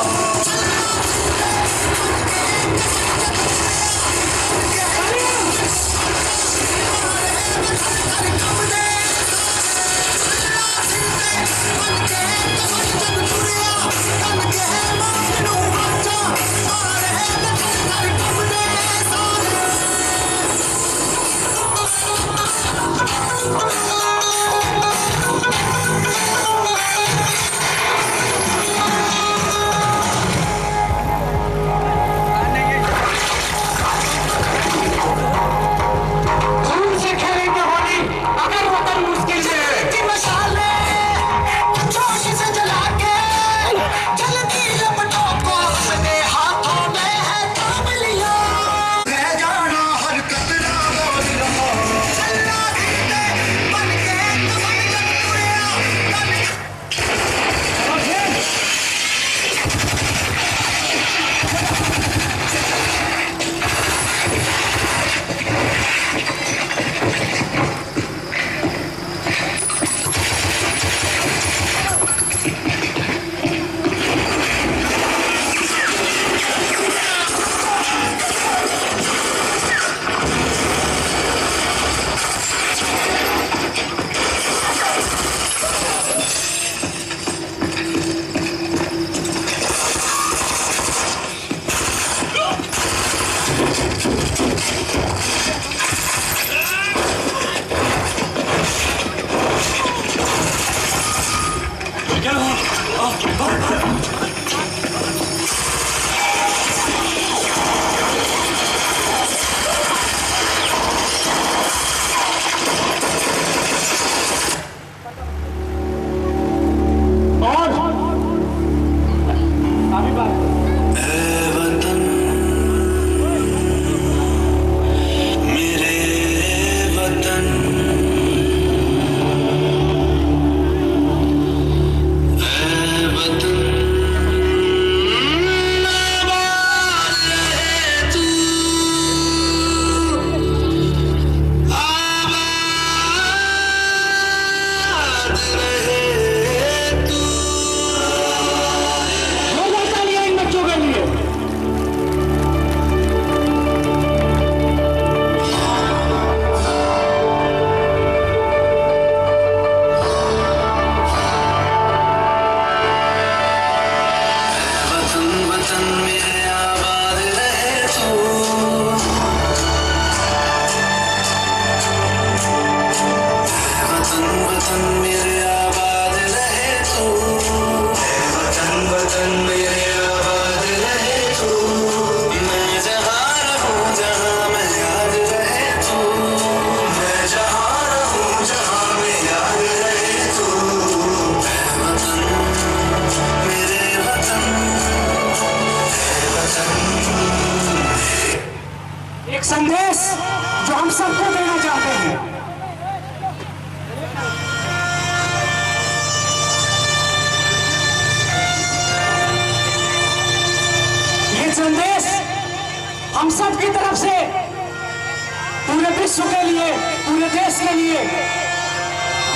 विश्व के लिए, पूरे देश के लिए,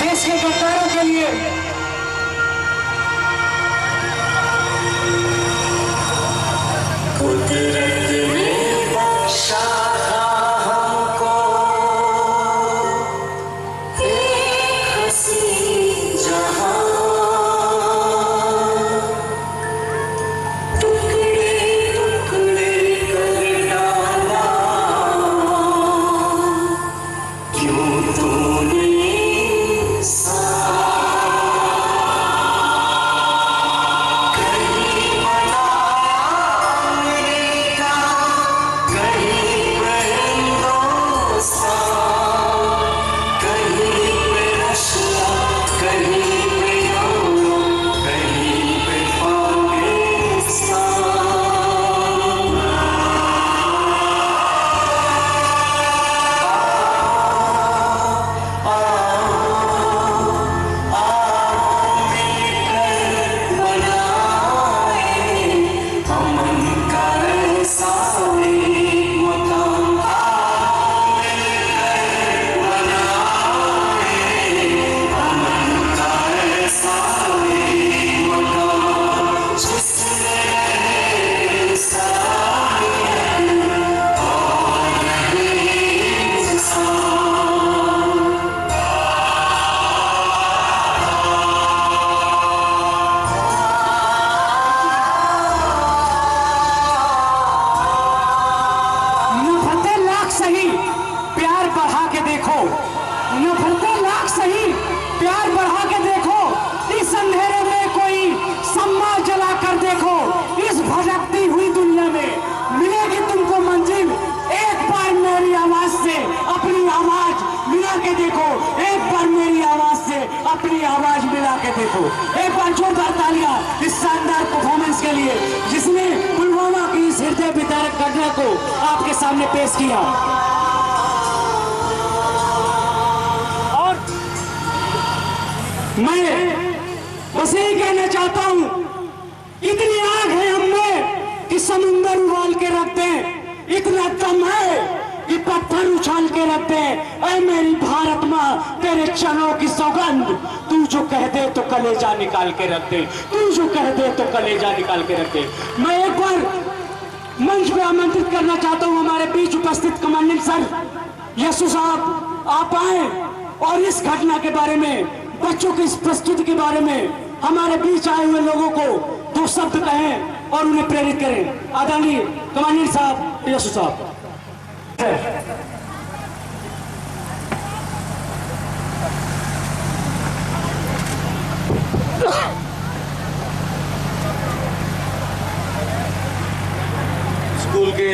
देश के गद्दारों के लिए। कुदरत ने बख्शा था हमको एक हसीन जहां, टुकड़े टुकड़े कर डाला क्यों तूने एक बार जोरदार तालियां इस शानदार परफॉर्मेंस के लिए जिसने पुलवामा की इस हृदय विदारक घटना को आपके सामने पेश किया। और मैं बस यही कहना चाहता हूं, इतनी आग है हम में कि समुंदर उबाल के रख दें, इतना दम है कि पत्थर उछाल के रख दे। ऐ मेरी भारत माँ, तेरे चरणों की सौगंध, तू जो कह दे तो कलेजा निकाल के रख दे, तू जो कह दे तो कलेजा निकाल के रख दे। मैं एक बार मंच पे आमंत्रित करना चाहता हूँ हमारे बीच उपस्थित कमांडेंट सर यसु साहब, आप आए और इस घटना के बारे में, बच्चों की इस प्रस्तुति के बारे में हमारे बीच आए हुए लोगों को दो शब्द कहें और उन्हें प्रेरित करें। आदरणीय कमांडेंट साहब यसु साहब। स्कूल के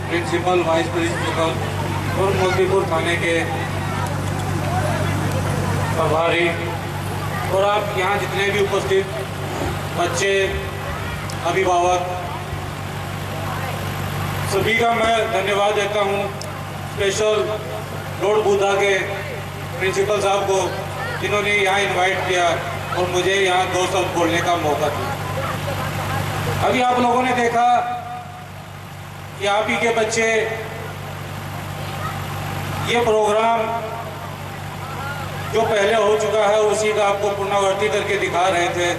प्रिंसिपल, वाइस प्रिंसिपल और मोतीपुर थाने के प्रभारी और आप यहाँ जितने भी उपस्थित बच्चे, अभिभावक, सभी का मैं धन्यवाद देता हूँ। स्पेशल लॉर्ड बुद्धा के प्रिंसिपल साहब को जिन्होंने यहाँ इनवाइट किया और मुझे यहाँ दो शब्द बोलने का मौका दिया। अभी आप लोगों ने देखा कि आप ही के बच्चे ये प्रोग्राम जो पहले हो चुका है उसी का आपको पुनरावृत्ति करके दिखा रहे थे।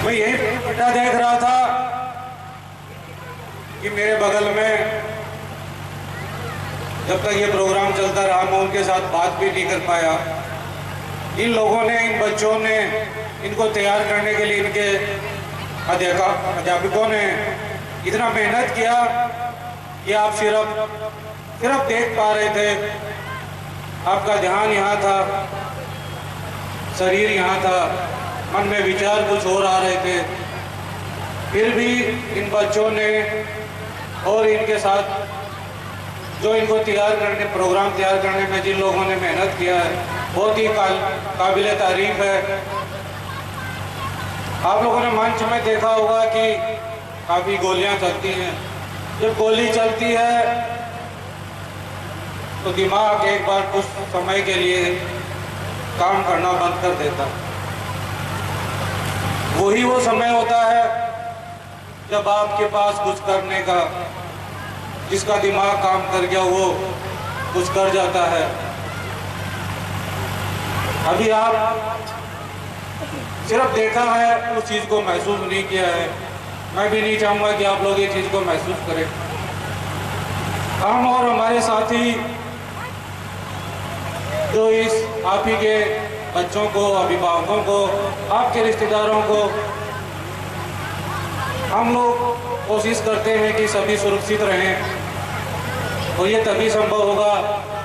मैं यही बेटा देख रहा था कि मेरे बगल में जब तक ये प्रोग्राम चलता रहा मैं उनके साथ बात भी नहीं कर पाया। इन लोगों ने, इन बच्चों ने, इनको तैयार करने के लिए इनके अध्यापकों ने इतना मेहनत किया कि आप सिर्फ देख पा रहे थे, आपका ध्यान यहाँ था, शरीर यहाँ था, मन में विचार कुछ और आ रहे थे। फिर भी इन बच्चों ने और इनके साथ जो इनको प्रोग्राम तैयार करने में जिन लोगों ने मेहनत किया है, बहुत ही काबिल तारीफ है। आप लोगों ने मंच में देखा होगा कि काफ़ी गोलियां चलती हैं। जब गोली चलती है तो दिमाग एक बार कुछ समय के लिए काम करना बंद कर देता। वही वो समय होता है जब आपके पास कुछ करने का जिसका दिमाग काम कर गया वो कुछ कर जाता है। अभी आप सिर्फ देखा है, उस चीज़ को महसूस नहीं किया है। मैं भी नहीं चाहूँगा कि आप लोग ये चीज़ को महसूस करें। हम और हमारे साथी जो इस आप ही के बच्चों को, अभिभावकों को, आपके रिश्तेदारों को, हम लोग कोशिश करते हैं कि सभी सुरक्षित रहें और ये तभी संभव होगा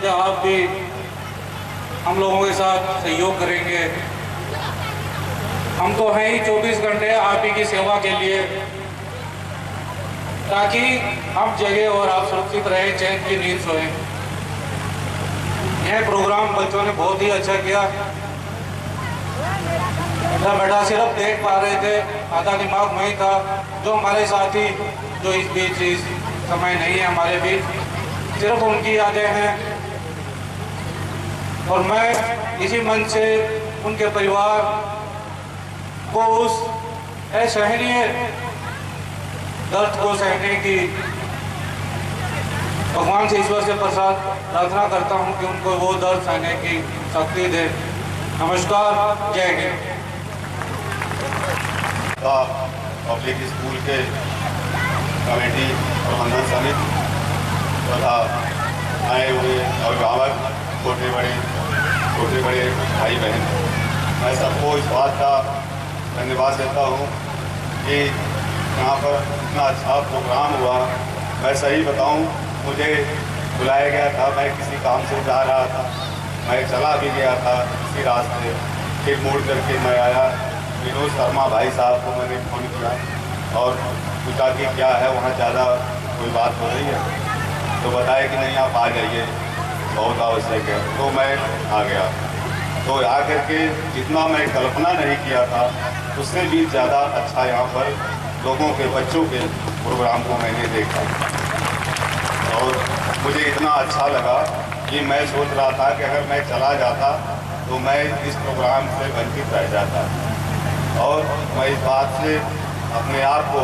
कि आप भी हम लोगों के साथ सहयोग करेंगे। हम तो हैं ही 24 घंटे आप ही की सेवा के लिए, ताकि आप जगह और आप सुरक्षित रहें, चैन की नींद सोएं। यह प्रोग्राम बच्चों ने बहुत ही अच्छा किया। मेरा बेटा सिर्फ देख पा रहे थे, आधा दिमाग वही था। जो हमारे साथी जो इस बीच इस समय नहीं है हमारे बीच, सिर्फ उनकी यादें हैं। और मैं इसी मन से उनके परिवार को उस असहनीय दर्द को सहने की भगवान से, ईश्वर से प्रार्थना करता हूं कि उनको वो दर्द सहने की शक्ति दे। नमस्कार, जय हिंद। पब्लिक स्कूल के कमेटी प्रबंधन समिति तथा आए हुए अभिभावक, छोटे बड़े भाई बहन, मैं सबको इस बात का धन्यवाद देता हूँ कि यहाँ पर इतना अच्छा प्रोग्राम हुआ। मैं सही बताऊँ, मुझे बुलाया गया था, मैं किसी काम से जा रहा था, मैं चला भी गया था इसी रास्ते, फिर मुड़ करके मैं आया। विनोद शर्मा भाई साहब को मैंने फ़ोन किया और पूछा कि क्या है वहाँ ज़्यादा कोई बात हो रही है, तो बताया कि नहीं आप आ जाइए, बहुत आवश्यक है। तो मैं आ गया। तो आकर के जितना मैं कल्पना नहीं किया था उससे भी ज़्यादा अच्छा यहाँ पर लोगों के, बच्चों के प्रोग्राम को मैंने देखा और मुझे इतना अच्छा लगा कि मैं सोच रहा था कि अगर मैं चला जाता तो मैं इस प्रोग्राम से वंचित रह जाता। और मैं इस बात से अपने आप को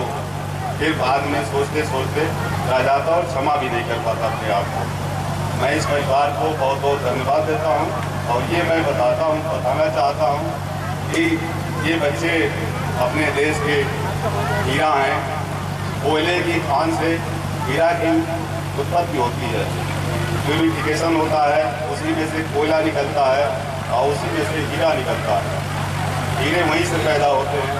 फिर बाद में सोचते रह जाता और क्षमा भी नहीं कर पाता अपने आप को। मैं इस परिवार को बहुत बहुत धन्यवाद देता हूँ और ये मैं बताना चाहता हूँ कि ये बच्चे अपने देश के हीरा हैं। कोयले की खान से हीरा की उत्पत्ति होती है, प्यूरिफिकेशन होता है, उसी में से कोयला निकलता है और उसी में से हीरा निकलता है। हीरे वहीं से पैदा होते हैं।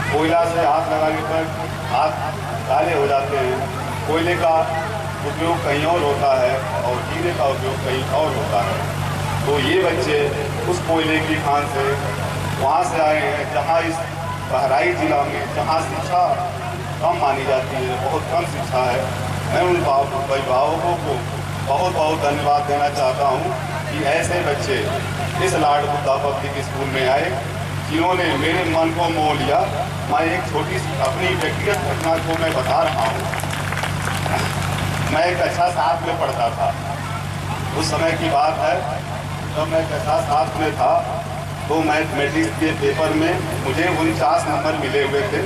कोयला से हाथ लगाने पर हाथ काले हो जाते हैं। कोयले का उपयोग कहीं और होता है और हीरे का उपयोग कहीं और होता है। तो ये बच्चे उस कोयले की खान से वहाँ से आए हैं जहाँ इस बहराइच जिला में जहाँ शिक्षा कम मानी जाती है, बहुत कम शिक्षा है। मैं उन अभिभावकों को बहुत बहुत धन्यवाद देना चाहता हूँ कि ऐसे बच्चे इस लाडकुदा पब्लिक स्कूल में आए जिन्होंने मेरे मन को मोह लिया। मैं एक छोटी सी अपनी व्यक्तिगत घटना को मैं बता रहा हूँ। मैं कक्षा 7 में पढ़ता था, उस समय की बात है जब मैं कक्षा 7 में था तो मैथमेटिक्स के पेपर में मुझे 49 नंबर मिले हुए थे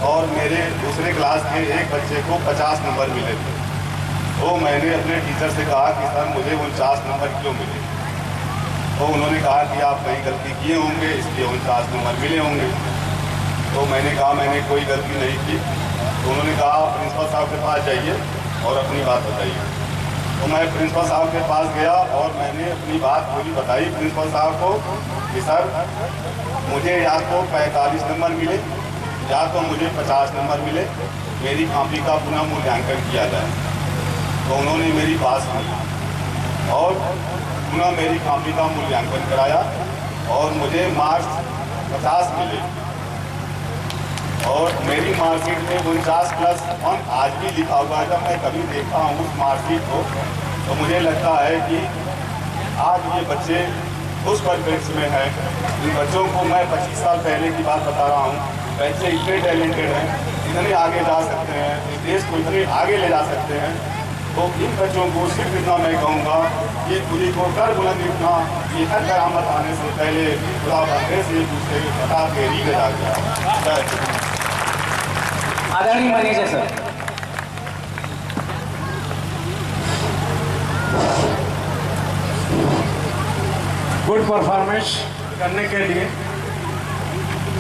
और मेरे दूसरे क्लास के एक बच्चे को 50 नंबर मिले थे। तो मैंने अपने टीचर से कहा कि सर मुझे 49 नंबर क्यों मिले? तो उन्होंने कहा कि आप कहीं गलती किए होंगे इसलिए 49 नंबर मिले होंगे। तो मैंने कहा मैंने कोई गलती नहीं की। तो उन्होंने कहा आप प्रिंसिपल साहब के पास जाइए और अपनी बात बताइए। तो मैं प्रिंसिपल साहब के पास गया और मैंने अपनी बात पूरी बताई प्रिंसिपल साहब को कि सर मुझे या तो 45 नंबर मिले या तो मुझे 50 नंबर मिले, मेरी कॉपी का पुनः मूल्यांकन किया जाए। तो उन्होंने मेरी बात सुनी और पुनः मेरी कॉपी का मूल्यांकन कराया और मुझे मार्क्स 50 मिले और मेरी मार्कशीट में 49+1 आज भी लिखा हुआ है। जब मैं कभी देखता हूँ उस मार्कशीट को तो मुझे लगता है कि आज ये बच्चे उस परिप्रेक्ष्य में हैं। इन बच्चों को मैं 25 साल पहले की बात बता रहा हूँ। बच्चे इतने टैलेंटेड हैं, इतने आगे जा सकते हैं, इस देश को इतने आगे ले जा सकते हैं। तो इन बच्चों को सिर्फ इतना मैं कहूँगा कि खुदी को कर बुलंद इतना कि हर करामत आने से पहले खुदा बंदे से दूसरे बता के री जा गया। आदरणीय मैनेजर सर, गुड परफॉर्मेंस करने के लिए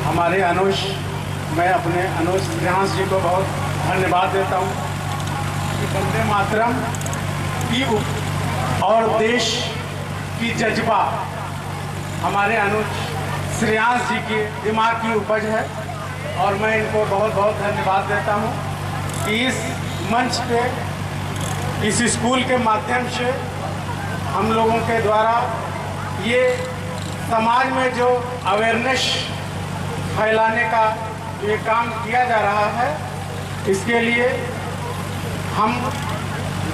हमारे अनुज, मैं अपने अनुज श्रेयांश जी को बहुत धन्यवाद देता हूँ कि वंदे मातरम की और देश की जज्बा हमारे अनुज श्रेयांश जी के दिमाग की उपज है और मैं इनको बहुत बहुत धन्यवाद देता हूँ कि इस मंच पे इस स्कूल के माध्यम से हम लोगों के द्वारा ये समाज में जो अवेयरनेस फैलाने का ये काम किया जा रहा है, इसके लिए हम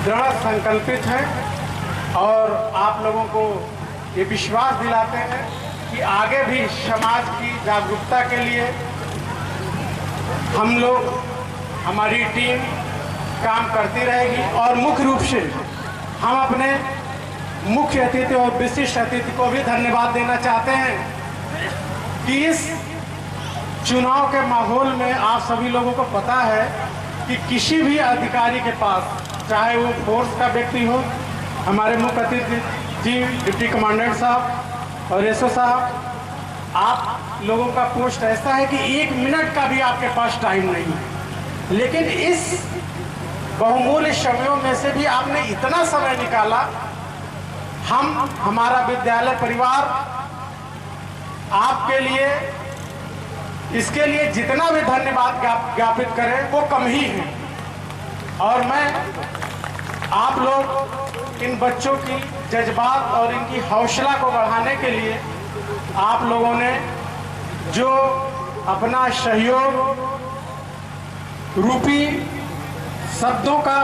दृढ़ संकल्पित हैं और आप लोगों को ये विश्वास दिलाते हैं कि आगे भी समाज की जागरूकता के लिए हम लोग, हमारी टीम काम करती रहेगी और मुख्य रूप से हम अपने मुख्य अतिथि और विशिष्ट अतिथि को भी धन्यवाद देना चाहते हैं कि इस चुनाव के माहौल में आप सभी लोगों को पता है कि किसी भी अधिकारी के पास, चाहे वो फोर्स का व्यक्ति हो, हमारे मुख्य अतिथि जी डिप्टी कमांडेंट साहब और एसओ साहब, आप लोगों का पोस्ट ऐसा है कि 1 मिनट का भी आपके पास टाइम नहीं है, लेकिन इस बहुमूल्य समयों में से भी आपने इतना समय निकाला। हमारा विद्यालय परिवार आपके लिए, इसके लिए जितना भी धन्यवाद ज्ञापित करें वो कम ही है। और मैं आप लोग इन बच्चों की जज्बात और इनकी हौसला को बढ़ाने के लिए आप लोगों ने जो अपना सहयोग रूपी शब्दों का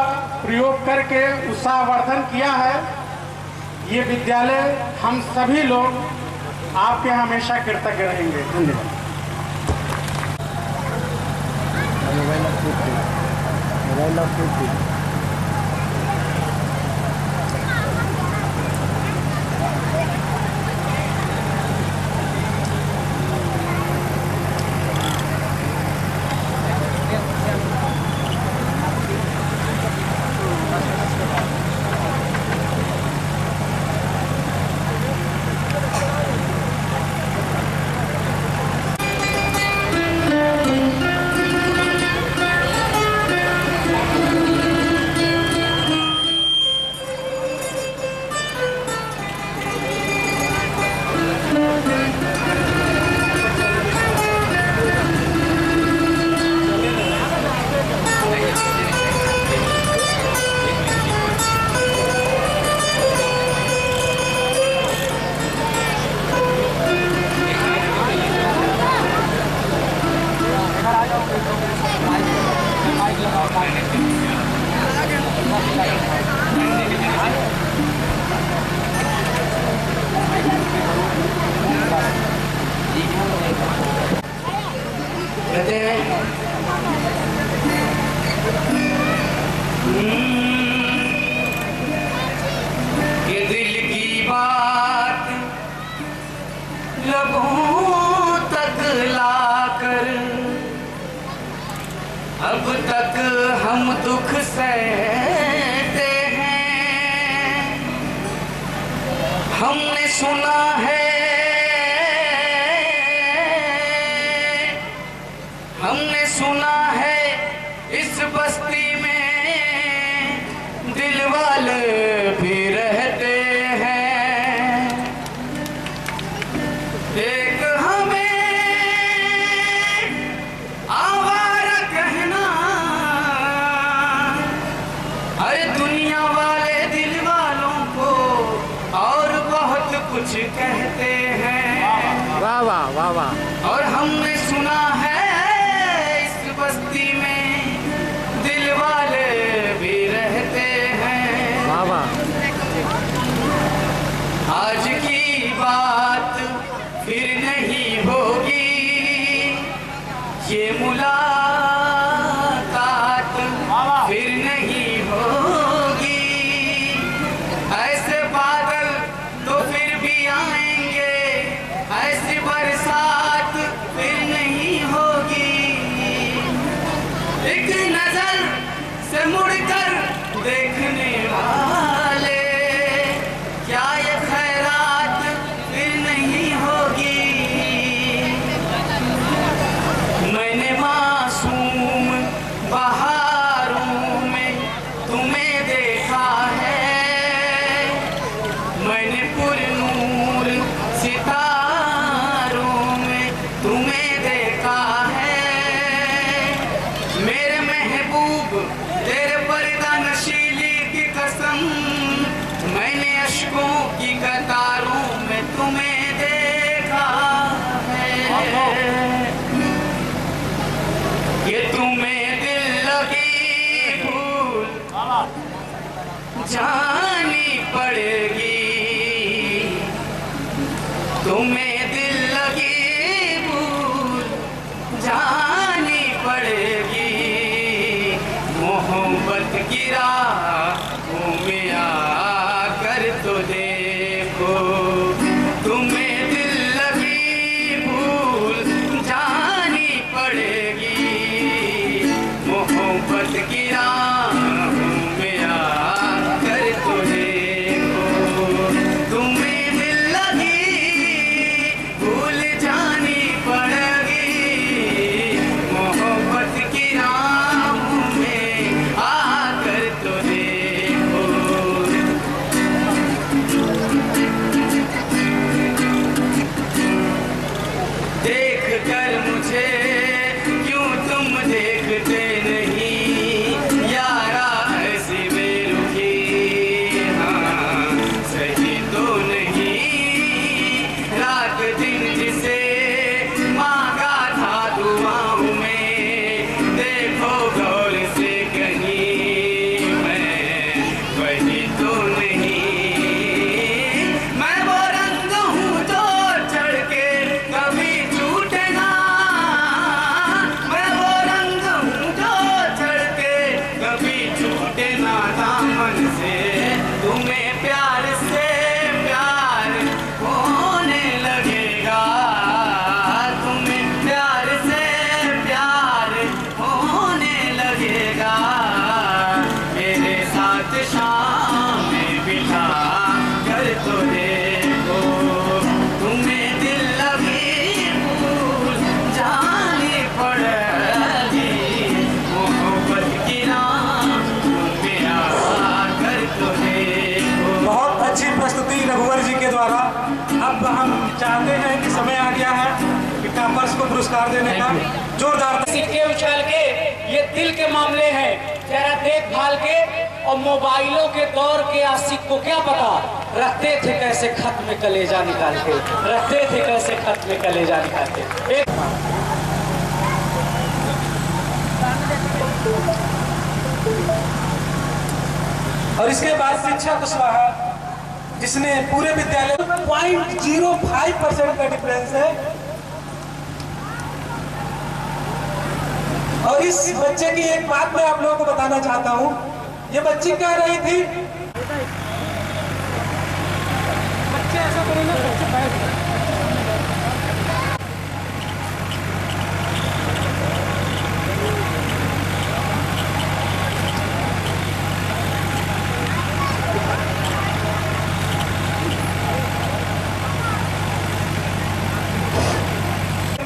प्रयोग करके उत्साहवर्धन किया है, ये विद्यालय हम सभी लोग आपके हमेशा कृतज्ञ रहेंगे। धन्यवाद। ये दिल की बात लबों तक लाकर अब तक हम दुख सहते हैं। हमने सुना है, हमने सुना है इस बस्ती में दिल वाले भी रहते हैं। एक हमें आवारा कहना, अरे दुनिया वाले दिल वालों को और बहुत कुछ कहते हैं। वाह वाह वाह वाह। और हमने सुना है इस बस्ती में दिल वाले भी रहते हैं। वाह वाह। आज की बात फिर नहीं होगी, ये मुलाकात फिर नहीं होगी। ऐसे बादल तो फिर भी आएंगे, ऐसी बरसात फिर नहीं होगी। कतारों में तुम्हें देखा है ये तुम्हें दिल लगी भूल जानी पड़ेगी तुम्हें दिल लगी भूल जानी पड़ेगी मोहब्बत की राहों में आकर तो देखो तुम्हें दिल लगी भूल जानी पड़ेगी मोहब्बत की राहों में आकर तो देखो तुम्हें दिल लगी भूल जानी पड़ेगी मोहब्बत की राहों में आकर तो देखो देख कर मुझे क्यों तुम देखते नहीं यारा ऐसी बेरुखी हाँ सही तो नहीं रात दिन जिसे मांगा था दुआओं में देखो गौर से कहीं मैं वही तो नहीं मैं वो रंग हूँ जो चढ़ के कभी छूटे ना मैं वो रंग हूँ जो चढ़ के कभी छूटे ना दामन से तुम्हें प्यार से प्यार होने लगेगा तुम्हें प्यार से प्यार होने लगेगा मेरे साथ शाम में बिता कर तो देखो तुम्हें दिल लगी भूल जानी पड़ेगी मोहब्बत की राहों में आकर तो देखो बहुत अच्छी प्रस्तुति रघुवर जी के द्वारा। अब हम चाहते हैं कि समय आ गया है कि टॉपर्स को पुरस्कार देने का। जोरदार सिक्के उछाल के ये दिल के मामले हैं जरा देखभाल के और मोबाइलों के दौर के आशिक को क्या पता रखते थे कैसे खत में कलेजा निकाल के रखते थे कैसे खत में कलेजा निकाल के एक और इसके बाद शिक्षा कुशवाहा जिसने पूरे विद्यालय 0.05% का डिफरेंस है। और इस बच्चे की एक बात मैं आप लोगों को बताना चाहता हूँ। ये बच्ची कह रही थी बच्चे ऐसा करेंगे बच्चे बैठ गए।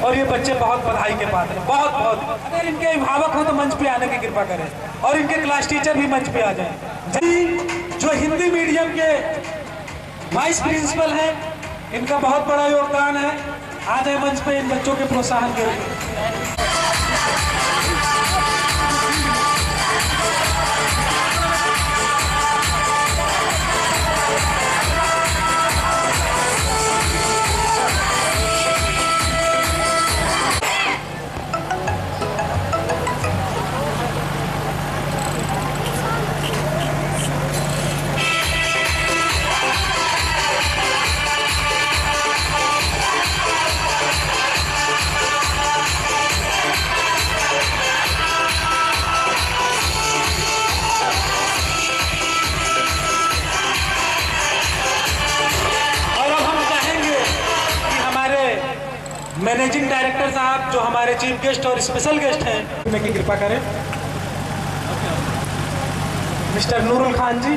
और ये बच्चे बहुत बधाई के पात्र हैं, बहुत बहुत। अगर इनके अभिभावक हो तो मंच पे आने की कृपा करें और इनके क्लास टीचर भी मंच पे आ जाएं। जो हिंदी मीडियम के वाइस प्रिंसिपल हैं, इनका बहुत बड़ा योगदान है। आ जाए मंच पे इन बच्चों के प्रोत्साहन के लिए। मैनेजिंग डायरेक्टर साहब जो हमारे चीफ गेस्ट और स्पेशल गेस्ट हैं की कृपा करें। मिस्टर नूरुल खान जी,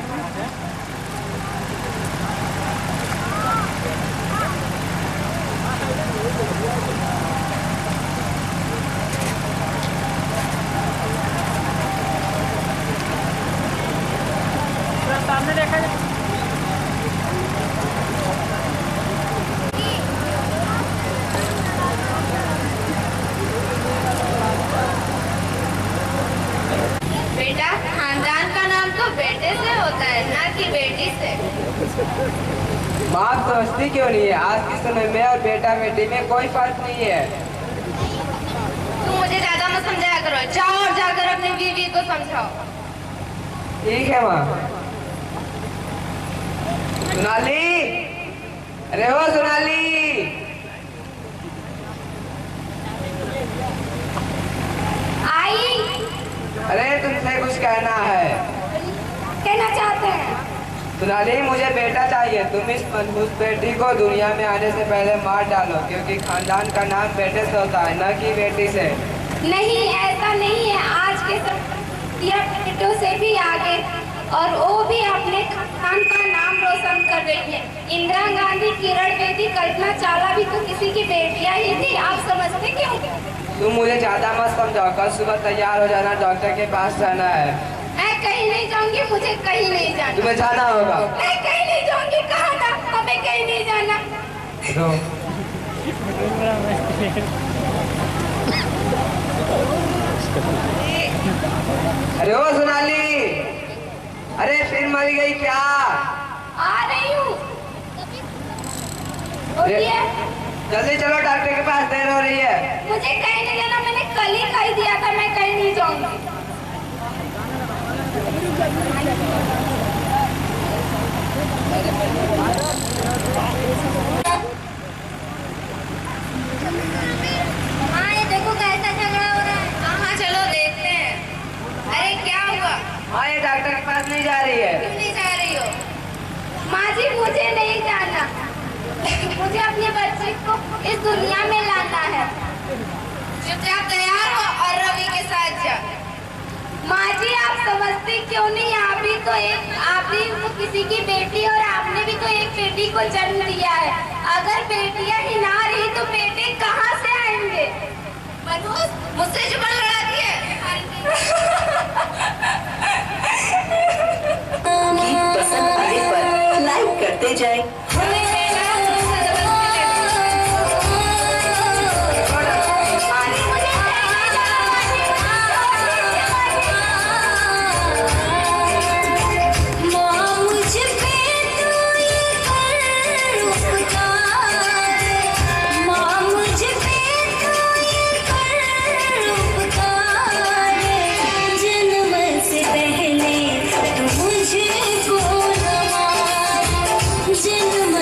सामने देखा बेटा, खानदान का नाम तो बेटे से होता है। माँ आप समझती क्यों नहीं है? आज के समय में और बेटा बेटी में कोई फर्क नहीं है। तुम मुझे ज्यादा मत समझाया करो, जाओ और जाकर अपनी बीवी को समझाओ। ठीक है माँ। सोनाली, अरे हो सोनाली, आई। अरे तुमसे कुछ कहना है। कहना चाहते हैं? सोनाली मुझे बेटा चाहिए। तुम इस मनहूस बेटी को दुनिया में आने से पहले मार डालो, क्योंकि खानदान का नाम बेटे से होता है, न कि बेटी से। नहीं, ऐसा नहीं है। आज के समय बेटों से भी आगे, और वो भी अपने खानदान का नाम रोशन कर रही है। इंदिरा गांधी, किरण बेदी, कल्पना चावला भी तो किसी की बेटियां ही थी। आप समझते क्यों? तुम मुझे ज्यादा मत समझाओ। कल सुबह तैयार हो जाना, डॉक्टर के पास जाना है। मैं कहीं नहीं जाऊंगी, मुझे कहीं नहीं जाना। तुम्हें जाना होगा। मैं कहीं नहीं जाऊंगी, कहा था हमें कहीं नहीं जाना। अरे ओ सोनाली, अरे फिर मर गई क्या? आ रही हूँ। जल्दी चलो, डॉक्टर के पास देर हो रही है। मुझे कहीं नहीं जाना, मैंने कल ही कह दिया था मैं कहीं नहीं जाऊंगी। हाँ, ये देखो कैसा झगड़ा हो रहा है। हाँ चलो देखते हैं। अरे क्या हुआ? हाँ, ये डॉक्टर के पास नहीं जा रही है। क्यों नहीं जा रही हो? माँ जी मुझे नहीं जाना, मुझे अपने बच्चे को इस दुनिया में लाना है। चुपचाप तैयार हो और रवि के साथ जा। माँ जी आप समझती क्यों नहीं? आप भी तो किसी की बेटी, और आपने भी तो एक बेटी को जन्म दिया है। अगर बेटियां ही ना रही तो बेटे कहाँ से आएंगे? मनोज, मुझसे जुबान लड़ाती है। गीत पसंद आने पर लाइक करते जाएं। जन्म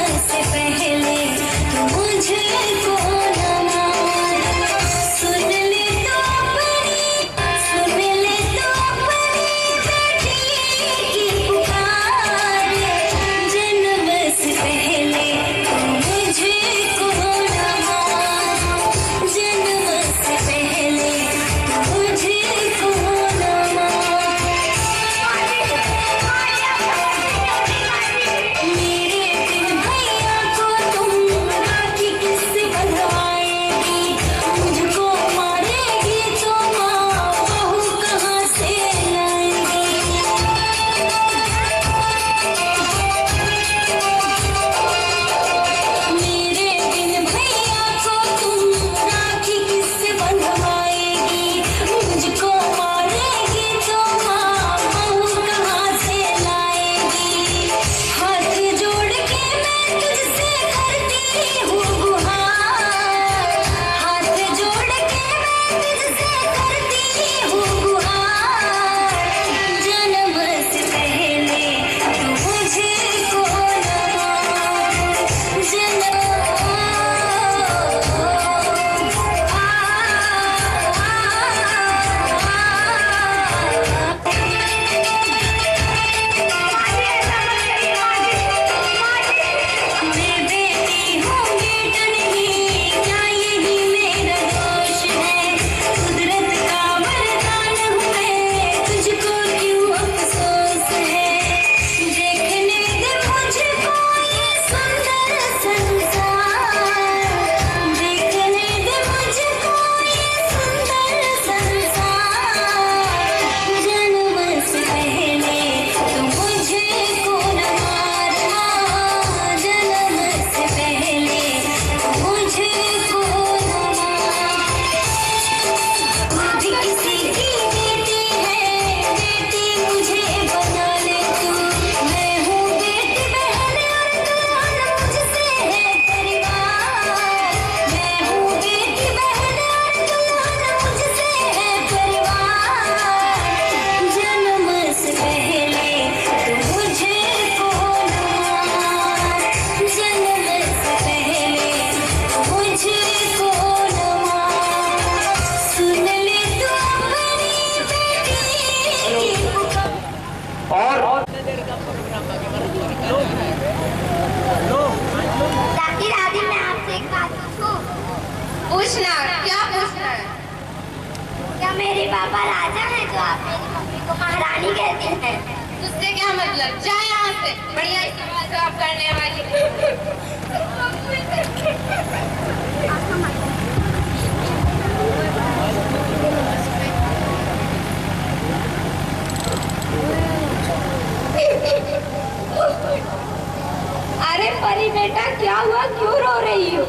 अरे बेटा क्या हुआ, क्यों रो रही हो?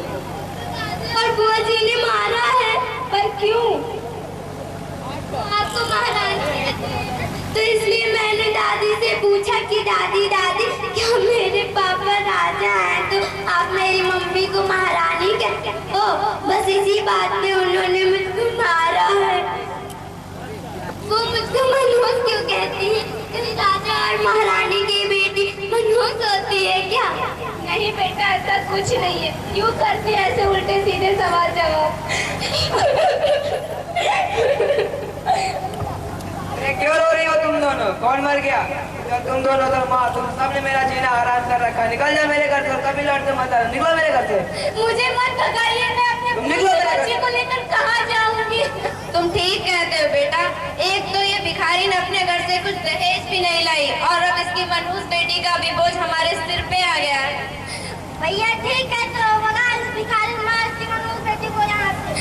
और बुआ जी ने मारा है, पर क्यों? आपको महारानी तो इसलिए मैंने दादी से पूछा कि दादी दादी क्या मेरे पापा राजा हैं तो आप मेरी मम्मी को महारानी कहते हो? बस इसी बात में उन्होंने मुझको मारा है। वो मुझको मनोज क्यों कहती है? राजा और महारानी की बेटी मनोज होती है क्या? नहीं बेटा, ऐसा कुछ नहीं है। क्यों करती है ऐसे उल्टे सीधे सवाल जवाब? अरे क्यों रो रही हो तुम दोनों? कौन मर गया? तुम दोनों तो माँ, तुम सबने मेरा जीना हराम कर रखा है। निकल जा मेरे घर से, और कभी लौट के मत आना। निकलो मेरे घर से। मुझे मत भगाइए, मैं अपने बच्चे को लेकर कहाँ जाऊंगी? तुम ठीक कहते हो बेटा। एक तो ये भिखारी ने अपने घर से कुछ दहेज भी नहीं लाई और अब इसकी मनहूस बेटी का भी बोझ हमारे सिर पे आ गया है। भैया ठीक है तो भगा इस भिखारी मनहूस बेटी को यहाँ से।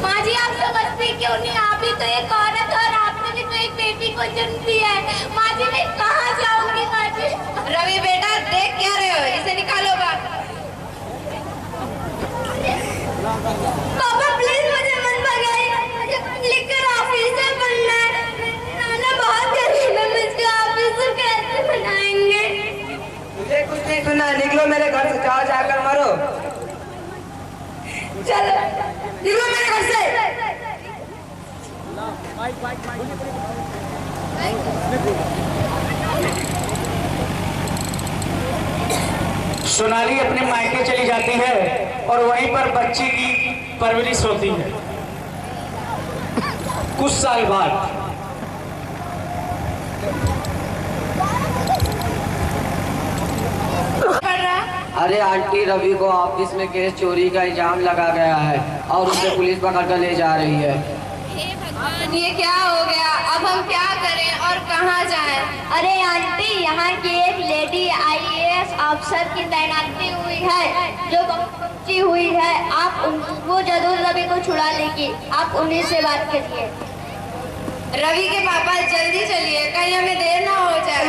माँ जी आप समझती क्यों नहीं? आप भी तो एक औरत और आपने भी तो एक बेटी को जन्म दिया है। माँ जी मैं कहाँ जाऊंगी? माँ जी रवि बेटा देख क्या रहे हो, इसे निकालो बाहर। पापा प्लीज मुझे मत भगाइए, मुझे लिखकर ऑफिसर बनना है। नाना बहुत गरीब है, मुझे ऑफिसर कैसे बनाएंगे? मुझे कुछ नहीं सुना, निकलो मेरे घर से, जाओ जाकर मरो। चलो निकलो मेरे घर से। सोनाली अपने मायके चली जाती है और वहीं पर बच्ची की परवरिश होती है। कुछ साल बाद अरे आंटी, रवि को ऑफिस में केस चोरी का इल्जाम लगा गया है और उसे पुलिस पकड़ कर ले जा रही है। ये क्या हो गया? अब हम क्या करें और कहाँ जाएं? अरे आंटी, यहाँ की एक लेडी IAS अफसर की तैनाती हुई है जो बच्ची हुई है। आप वो जरूर रवि को छुड़ा लेगी, आप उन्हीं से बात करिए। रवि के पापा जल्दी चलिए, कहीं हमें देर ना हो जाए।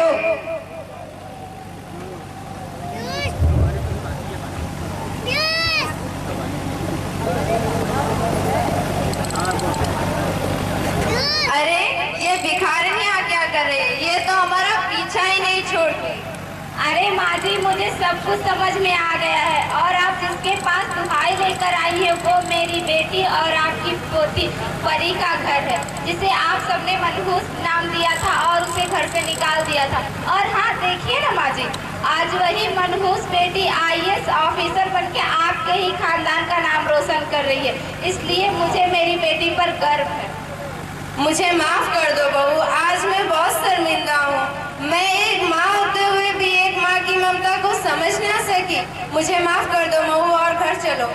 अरे ये भिखारिनी यहाँ क्या कर रही है? ये तो हमारा पीछा ही नहीं छोड़ती। अरे माँ जी मुझे सब कुछ समझ में आ गया है और आप जिसके पास दुहाई लेकर आई है वो मेरी बेटी और आपकी पोती परी का घर है, जिसे आप सबने मनहूस नाम दिया था और उसे घर से निकाल दिया था। और हाँ देखिए ना माँ जी, आज वही मनहूस बेटी IAS ऑफिसर बनके आपके ही खानदान का नाम रोशन कर रही है। इसलिए मुझे मेरी बेटी पर गर्व है। मुझे माफ कर दो बहू, आज मैं बहुत शर्मिंदा हूँ। मैं एक माँ होते हुए भी एक माँ की ममता को समझ ना सकी। मुझे माफ कर दो बहू और घर चलो।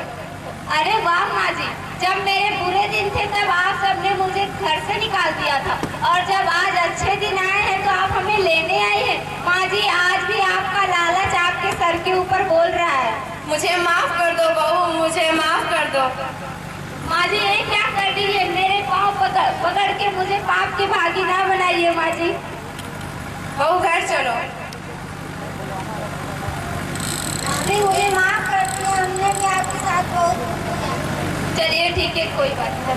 अरे वाह माँ जी, जब मेरे बुरे दिन थे तब आप सबने मुझे घर से निकाल दिया था और जब आज अच्छे दिन आए हैं तो आप हमें लेने आए हैं। माँ जी आज भी आपका लालच आपके सर के ऊपर बोल रहा है। मुझे माफ कर दो बहू, मुझे माफ कर दो। माँ जी ये क्या कर रही है? मेरे पाँव पकड़ के मुझे पाप के भागी ना बनाइए माँ जी। बहू घर चलो। मुझे माफ कर दो, हमने भी आपके साथ बहुत। चलिए ठीक है, कोई बात नहीं।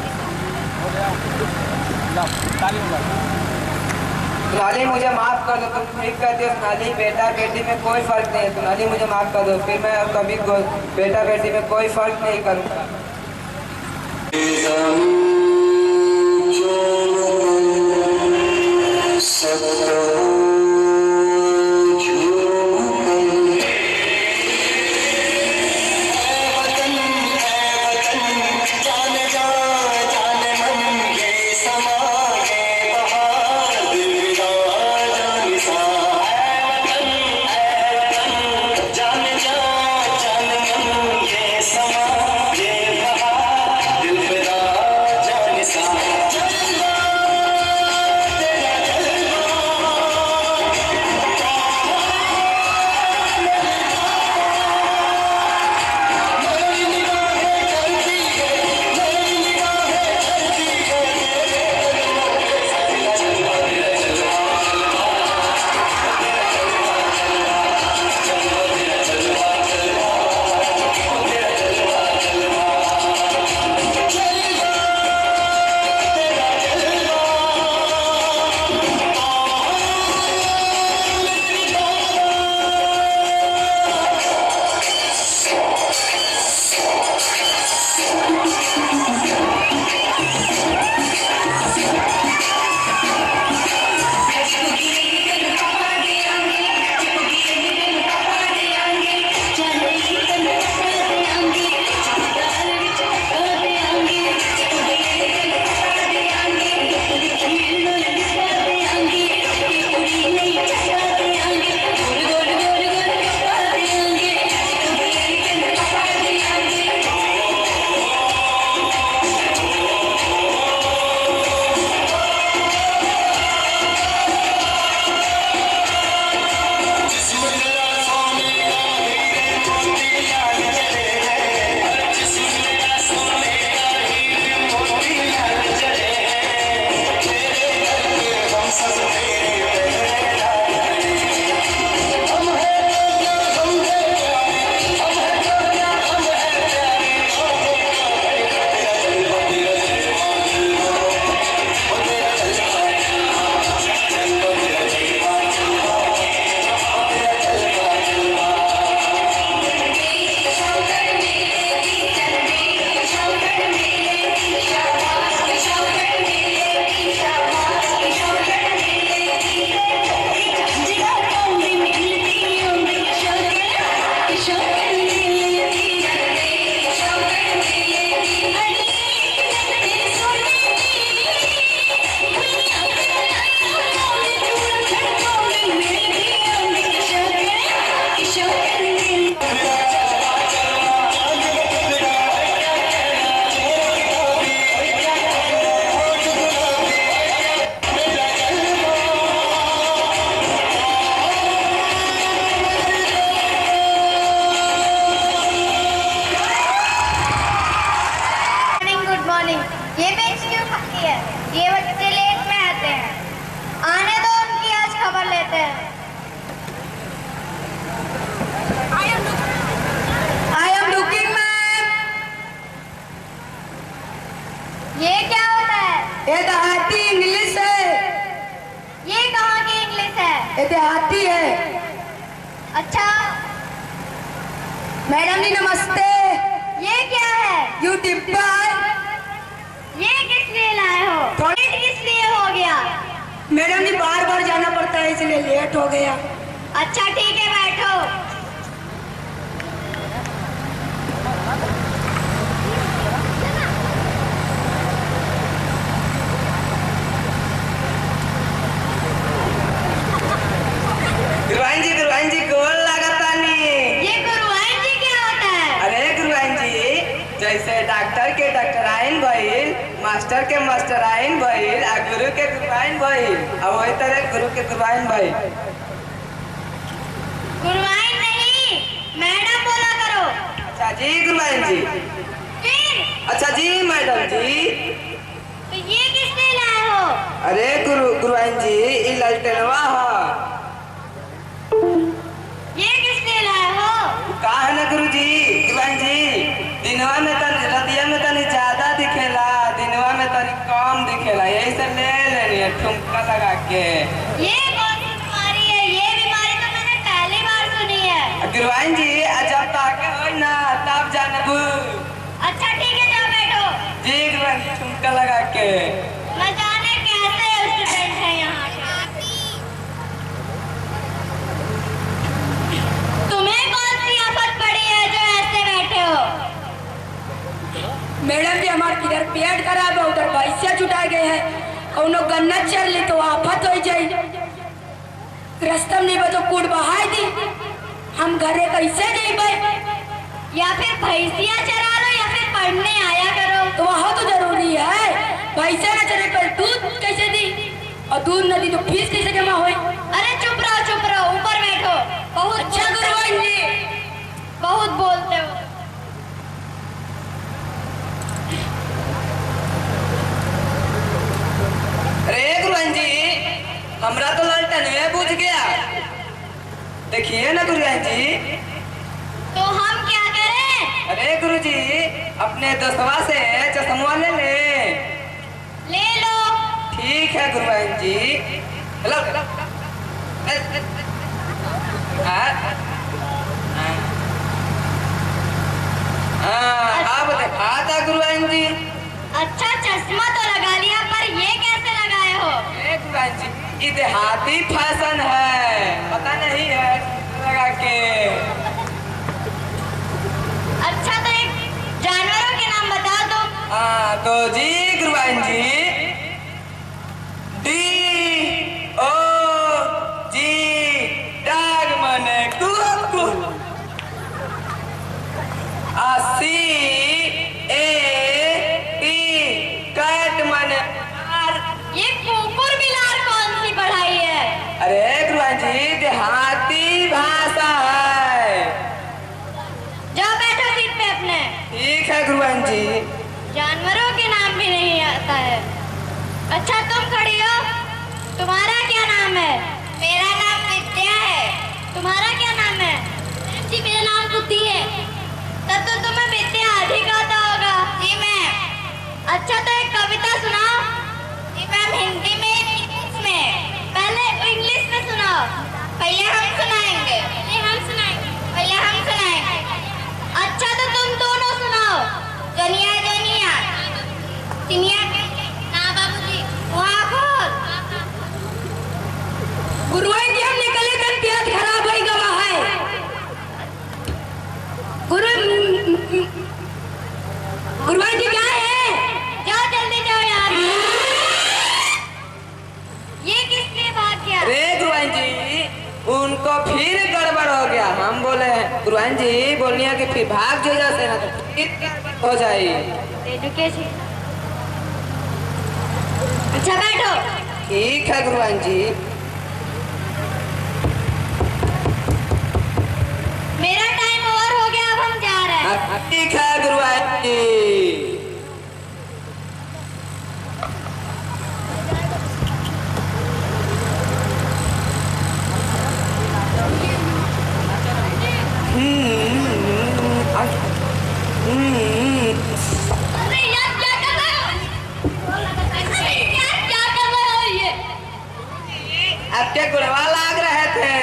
सोनाली मुझे माफ कर दो, तुम ठीक कहती हो सोनाली। बेटा बेटी में कोई फर्क नहीं है। सोनाली मुझे माफ कर दो, फिर मैं अब कभी बेटा बेटी में कोई फर्क नहीं करूँगा। मैडम जी नमस्ते। ये क्या है? यू डिब्बा। ये किस लिए लाए हो? थोड़ी किस लिए हो गया? मैडम जी बार बार जाना पड़ता है इसलिए लेट हो गया। अच्छा ठीक है बैठो। गुरुआइन जी गोल लगाता नहीं। ये गुरुआइन जी क्या होता है? अरे गुरुआइन जी जैसे डॉक्टर के डॉक्टराइन भइल, मास्टर के मास्टराइन भइल, आ गुरु के गुरुआइन भइल, और वही तरह गुरु के गुरुआइन भइल। गुरुआइन नहीं, मैडम बोला करो। अच्छा जी गुरुआइन जी। फिर? अच्छा जी मैडम जी। तो ये किस लिए लाए हो? अरे गुरुआइन जी ये ललटेनवा है। ये किस लिए लाए हो? का है ना गुरुजी गुरुआइन जी, दिनवा में तनी रतिया में तनी ज्यादा दिखेला, दिनवा में तनी कम दिखेला, यही से ले लेनी है ठुमका लगा के। ये कौन सी बीमारी है? ये बीमारी तो मैंने पहली बार सुनी है। गुरुआइन जी जब तक हो ना तब जानबू। अच्छा ठीक है जाओ बैठो। जी गुरुआइन जी ठुमका लगा के। न जाने कैसे स्टूडेंट है यहाँ के। तुम्हें कौन सी आफत पड़ी है जो ऐसे बैठे हो? मैडम जी हमारे इधर पेट खराब है, उधर भैंसिया छुटा गए हैं, कौनो गन्ना चल ली तो आफत हो जाए, रस्तम नहीं तो कूड़ बहाई दी, हम घरे कैसे जेबे? या फिर भैंसिया चरा लो या फिर पढ़ने आया करो। तो वहाँ तो जरूरी है, भैंसिया न चले पर दूध कैसे दी, और दूध न दी तो फीस कैसे जमा हुई? अरे चुप रहो ऊपर बैठो। बहुत अच्छा गुरुआइन जी बहुत बोलते हो। अरे गुरुआइन जी हमरा तो ललटनवे बुझ गया। देखिए ना गुरुआइन जी। तो हम क्या करें? अरे गुरुजी अपने दोस्तवा से चश्मा ले लो। ठीक है गुरुआइन जी। हेलो आप देखा था गुरुआइन जी। अच्छा चश्मा तो लगा लिया, पर ये कैसे लगाए हो? गुरुआइन जी ये देहाती फैशन है, पता नहीं है लगा के। अच्छा तो एक जानवरों के नाम बता दो। हाँ तो जी गुरुआइन जी D O G डाग मने Kuku, C A T cat मने कार। ये कुकुर बिलार कौन सी पढ़ाई है? अरे गुरुआइन जी देहाती भाषा है। जाओ बैठो सीट पे अपने। ठीक है गुरुआइन जी। जानवरों के नाम भी नहीं आता है। अच्छा तुम खड़ी हो, तुम्हारा क्या नाम है? मेरा नाम विद्या है। तुम्हारा क्या नाम है? जी मेरा नाम बुद्धि है। तब तो तुम्हें विद्या अधिक आता होगा। जी मैम। अच्छा तो एक कविता सुनाओ। जी मैम हिंदी में इंग्लिश में। पहले इंग्लिश में सुनाओ। पहले हम सुनाएंगे। नहीं हम सुनाएंगे। पहले हम सुनाएंगे। अच्छा तो तुम दोनों सुनाओ। जनिया जनिया चिनिया ना बाबूजी वहाँ खोल। गुरुआइन जी हम निकले कर पेट खराब हो गया है। गुरुआइन जी क्या है? जाओ जल्दी जाओ यार। ये किस लिए भाग गया? अरे गुरुआइन जी उनको फिर गड़बड़ हो गया। हम बोले गुरुआइन जी बोलनी है कि फिर भाग जो जैसे ना तो फिर गड़बड़ हो जाए। एजुकेशन। अच्छा बैठो। ठीक है गुरुआइन जी। मेरा टाइम ओवर हो गया, अब हम जा रहे हैं। ठीक है गुरुआइन जी। अरे यार क्या कर रहे हो? यार क्या कर रहे हो ये? आपके गुड़वा लाग रहे थे।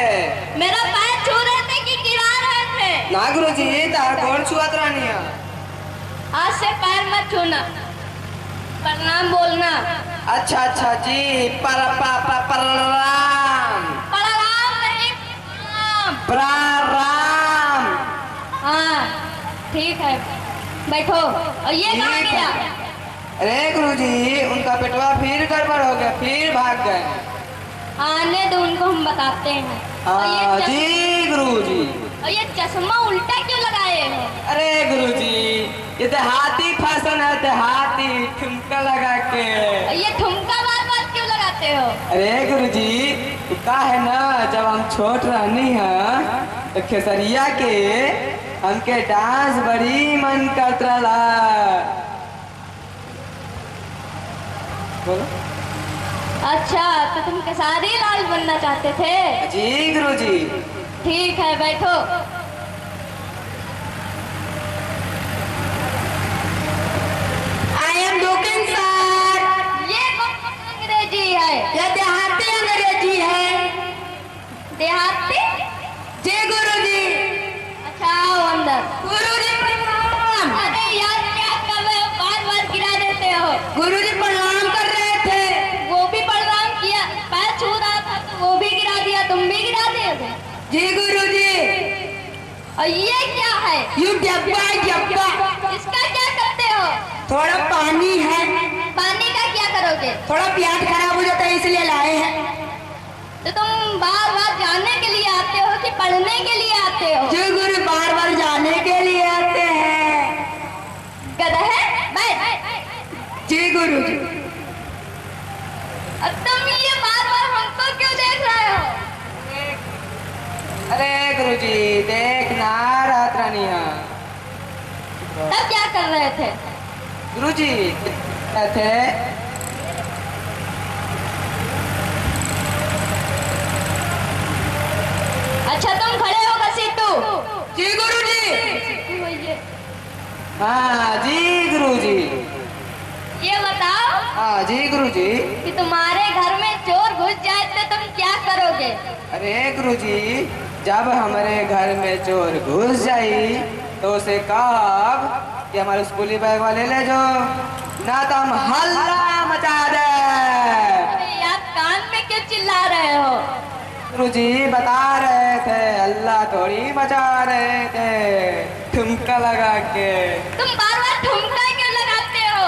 मेरा पैर छू रहे थे कि गिरा रहे थे? ना गुरुजी तार कौन छुआत रानी है? आज से पैर मत छूना, प्रणाम बोलना। अच्छा अच्छा जी, प्रणाम प्रणाम नहीं, प्रणाम। हाँ ठीक है, बैठो। और ये कहाँ गया? अरे गुरुजी उनका पेटवा फिर गड़बड़ हो गया, फिर भाग गए। आने दो उनको, हम बताते हैं। हाँ जी गुरुजी। और ये चश्मा उल्टा क्यों लगाए हो? अरे गुरुजी ये देहाती फैशन है, देहाती ठुमका लगा के। ये ठुमका बार बार क्यों लगाते हो? अरे गुरुजी का है ना, जब हम छोट रहनी है तो खेसरिया के हमके डांस बड़ी मन करत रहा। बोलो। अच्छा तो तुम केसारी लाल बनना चाहते थे? जी गुरुजी। ठीक है बैठो। I am looking sir. ये कौन अंग्रेजी है? ये देहाती अंग्रेजी है। देहाती? जी गुरुजी। अच्छा आओ अंदर। गुरुजी प्रणाम। अरे यार क्या कर रहे हो, बार बार गिरा देते हो। गुरुजी प्रणाम कर रहे थे। वो भी प्रणाम किया, पैर छू रहा था तो वो भी गिरा दिया, तुम भी गिरा दिए थे। जी गुरुजी। और ये क्या है? यू डब्बा डब्बा। इसका क्या करते हो? थोड़ा पानी है। पानी का क्या करोगे? थोड़ा प्याज खराब हो जाता है इसलिए लाए हैं। तो तुम बार बार जाने के लिए आते हो कि पढ़ने के लिए आते हो? जी गुरु बार बार जाने के लिए आते हैं। गधे बैठ। जी गुरु जी। अब तुम ये बार बार हमको क्यों देख रहे हो? अरे गुरुजी देखना रात रानी है। तब क्या कर रहे थे? गुरुजी थे अच्छा तुम खड़े हो घसीटू। जी गुरुजी। हाँ जी गुरुजी। ये बताओ। हाँ जी गुरुजी। कि तुम्हारे घर में चोर घुस जाए तो तुम क्या करोगे? अरे गुरुजी जब हमारे घर में चोर घुस जाई तो उसे कब कि हमारे स्कूली बैग वाले ले जाओ, ना तो हम हल्ला मचा दे। अरे यार कान में क्यों चिल्ला रहे हो? गुरुजी बता रहे थे, अल्लाह थोड़ी बचा रहे थे ठुमका लगा के। तुम बार बार ठुमका क्यों लगाते हो?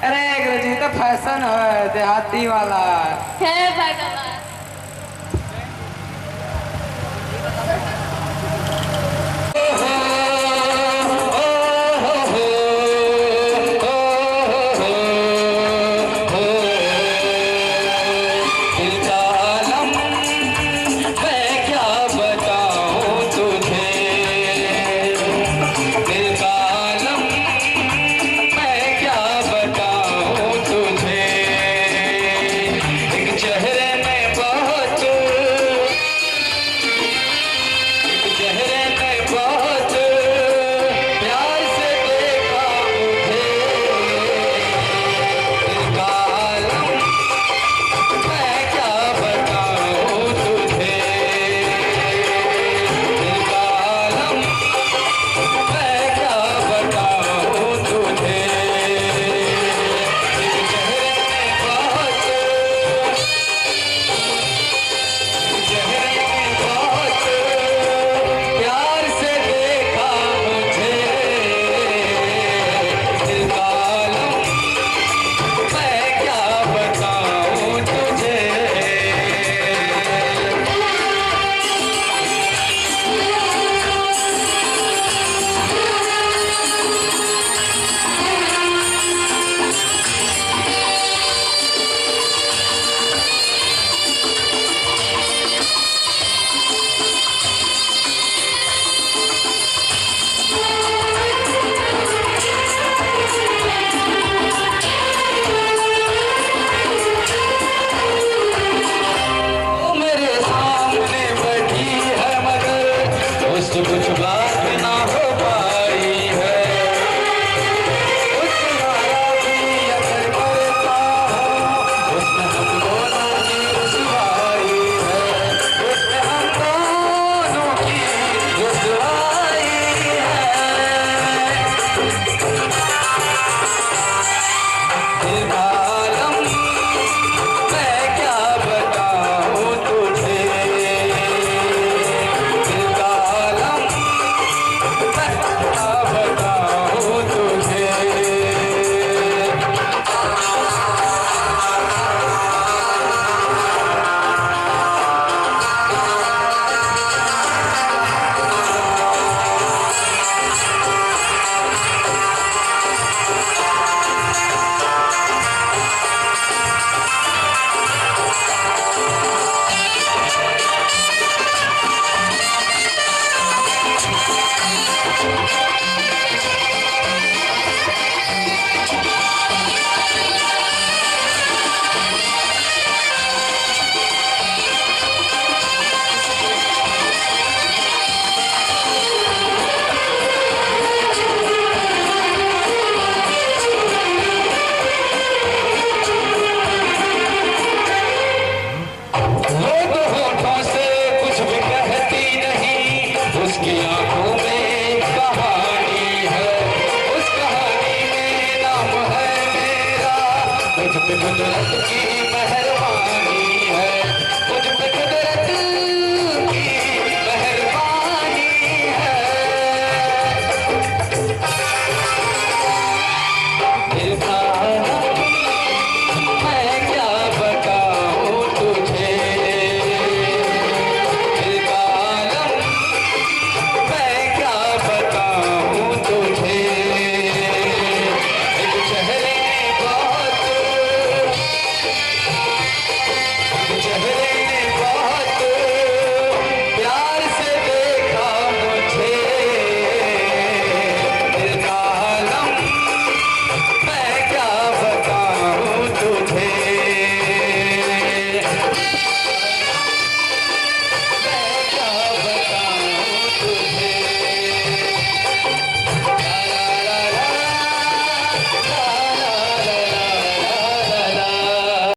अरे गुरुजी तो फैशन है देहाती वाला। हे भगवान।